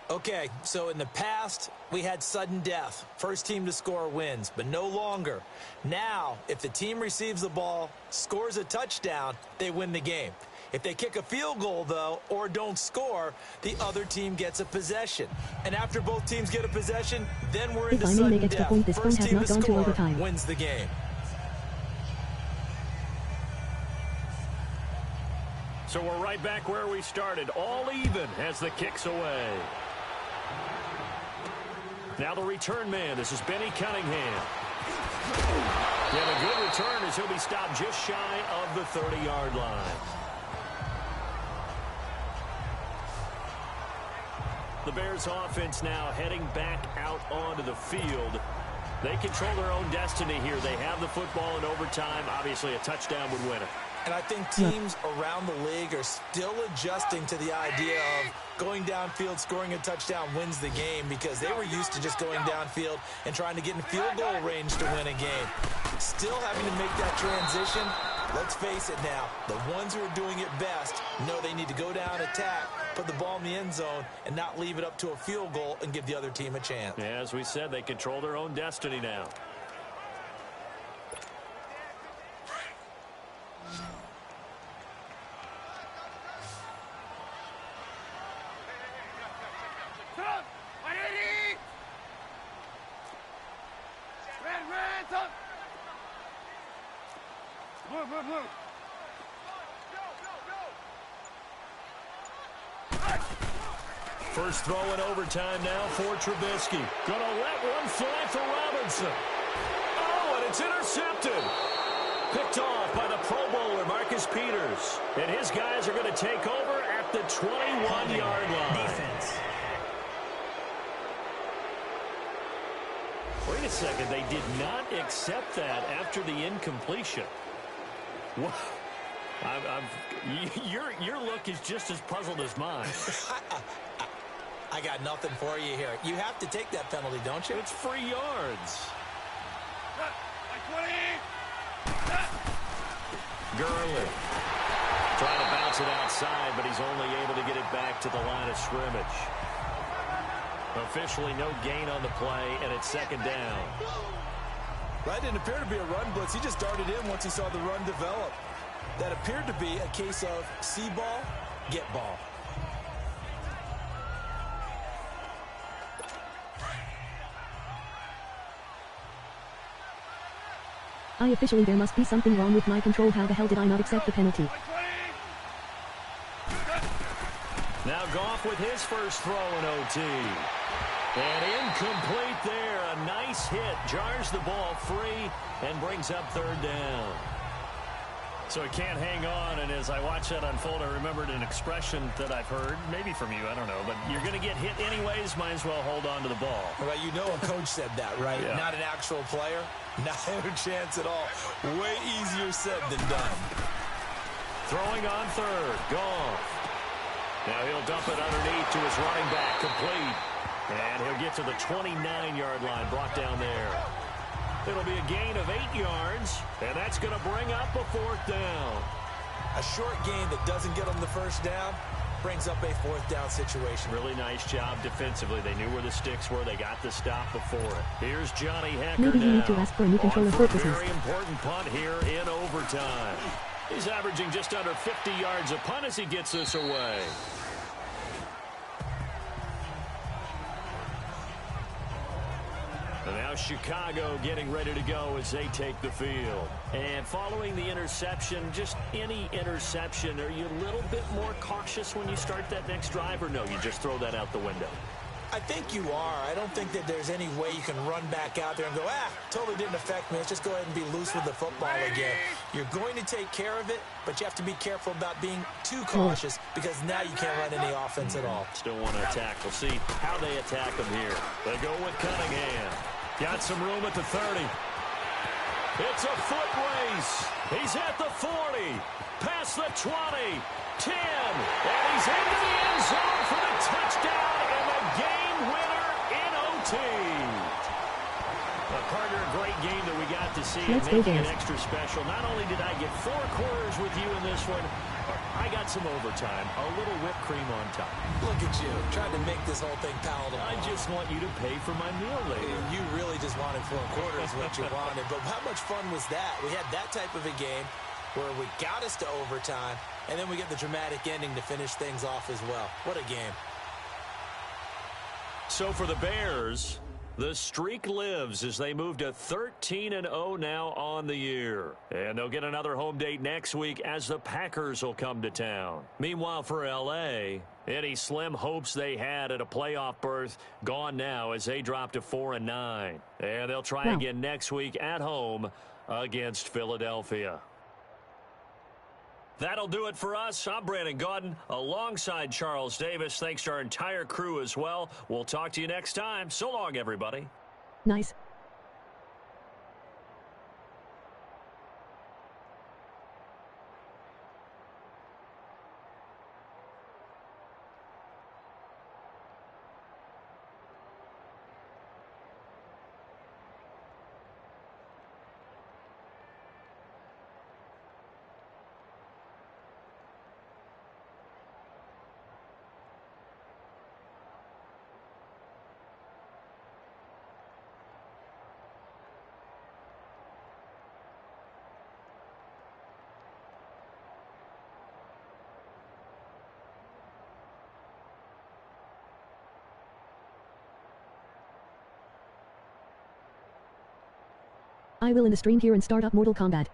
Okay, so in the past, we had sudden death. First team to score wins, but no longer. Now, if the team receives the ball, scores a touchdown, they win the game. If they kick a field goal, though, or don't score, the other team gets a possession. And after both teams get a possession, then we're into sudden death. First team to score wins the game. So we're right back where we started, all even as the kick's away. Now the return man, this is Benny Cunningham. And a good return as he'll be stopped just shy of the 30-yard line. The Bears offense now heading back out onto the field. They control their own destiny here. They have the football in overtime. Obviously, a touchdown would win it. And I think teams around the league are still adjusting to the idea of going downfield, scoring a touchdown wins the game, because they were used to just going downfield and trying to get in field goal range to win a game. Still having to make that transition. Let's face it now, the ones who are doing it best know they need to go down, attack, put the ball in the end zone, and not leave it up to a field goal and give the other team a chance. Yeah, as we said, they control their own destiny now. First throw in overtime now for Trubisky. Gonna let one fly for Robinson. Oh, and it's intercepted. Picked off by the Pro Bowler, Marcus Peters. And his guys are going to take over at the 21-yard line. Defense. Wait a second. They did not accept that after the incompletion. What? Your look is just as puzzled as mine. I got nothing for you here. You have to take that penalty, don't you? It's free yards. Gurley trying to bounce it outside, but he's only able to get it back to the line of scrimmage. Officially no gain on the play, and it's second down. That didn't appear to be a run blitz. He just darted in once he saw the run develop. That appeared to be a case of see ball, get ball. Officially there must be something wrong with my control. How the hell did I not accept the penalty? Now Goff with his first throw in OT. And incomplete there. A nice hit. Jars the ball free and brings up third down. So he can't hang on, and as I watch that unfold, I remembered an expression that I've heard, maybe from you, I don't know, but you're going to get hit anyways, might as well hold on to the ball. Well, you know a coach said that, right? Yeah. Not an actual player. Not a chance at all. Way easier said than done. Throwing on third, Goff. Now he'll dump it underneath to his running back, complete. And he'll get to the 29-yard line, brought down there. It'll be a gain of 8 yards, and that's going to bring up a fourth down. A short gain that doesn't get them the first down brings up a fourth down situation. Really nice job defensively. They knew where the sticks were. They got the stop before it. Here's Johnny Hecker Maybe you now. need to ask for a new controller for a Christmas. very important punt here in overtime. He's averaging just under 50 yards a punt as he gets this away. And now Chicago getting ready to go as they take the field. And following the interception, just any interception, are you a little bit more cautious when you start that next drive, or no, you just throw that out the window? I think you are. I don't think that there's any way you can run back out there and go, totally didn't affect me. Let's just go ahead and be loose with the football again. You're going to take care of it, but you have to be careful about being too cautious because now you can't run any offense at all. Still want to attack. We'll see how they attack them here. They go with Cunningham. Got some room at the 30. It's a foot race. He's at the 40. Past the 20. 10. And he's into the end zone for the touchdown and the game winner in OT. Carter, a great game that we got to see and making it extra special. Not only did I get 4 quarters with you in this one, I got some overtime, a little whipped cream on top. Look at you, trying to make this whole thing palatable. I just want you to pay for my meal later. You really just wanted 4 quarters what you wanted, but how much fun was that? We had that type of a game where we got us to overtime, and then we get the dramatic ending to finish things off as well. What a game. So for the Bears, the streak lives as they move to 13-0 now on the year. And they'll get another home date next week as the Packers will come to town. Meanwhile, for L.A., any slim hopes they had at a playoff berth gone now as they drop to 4-9. And they'll try again next week at home against Philadelphia. That'll do it for us. I'm Brandon Gaudin alongside Charles Davis. Thanks to our entire crew as well. We'll talk to you next time. So long, everybody. Nice. I will end the stream here and start up Mortal Kombat.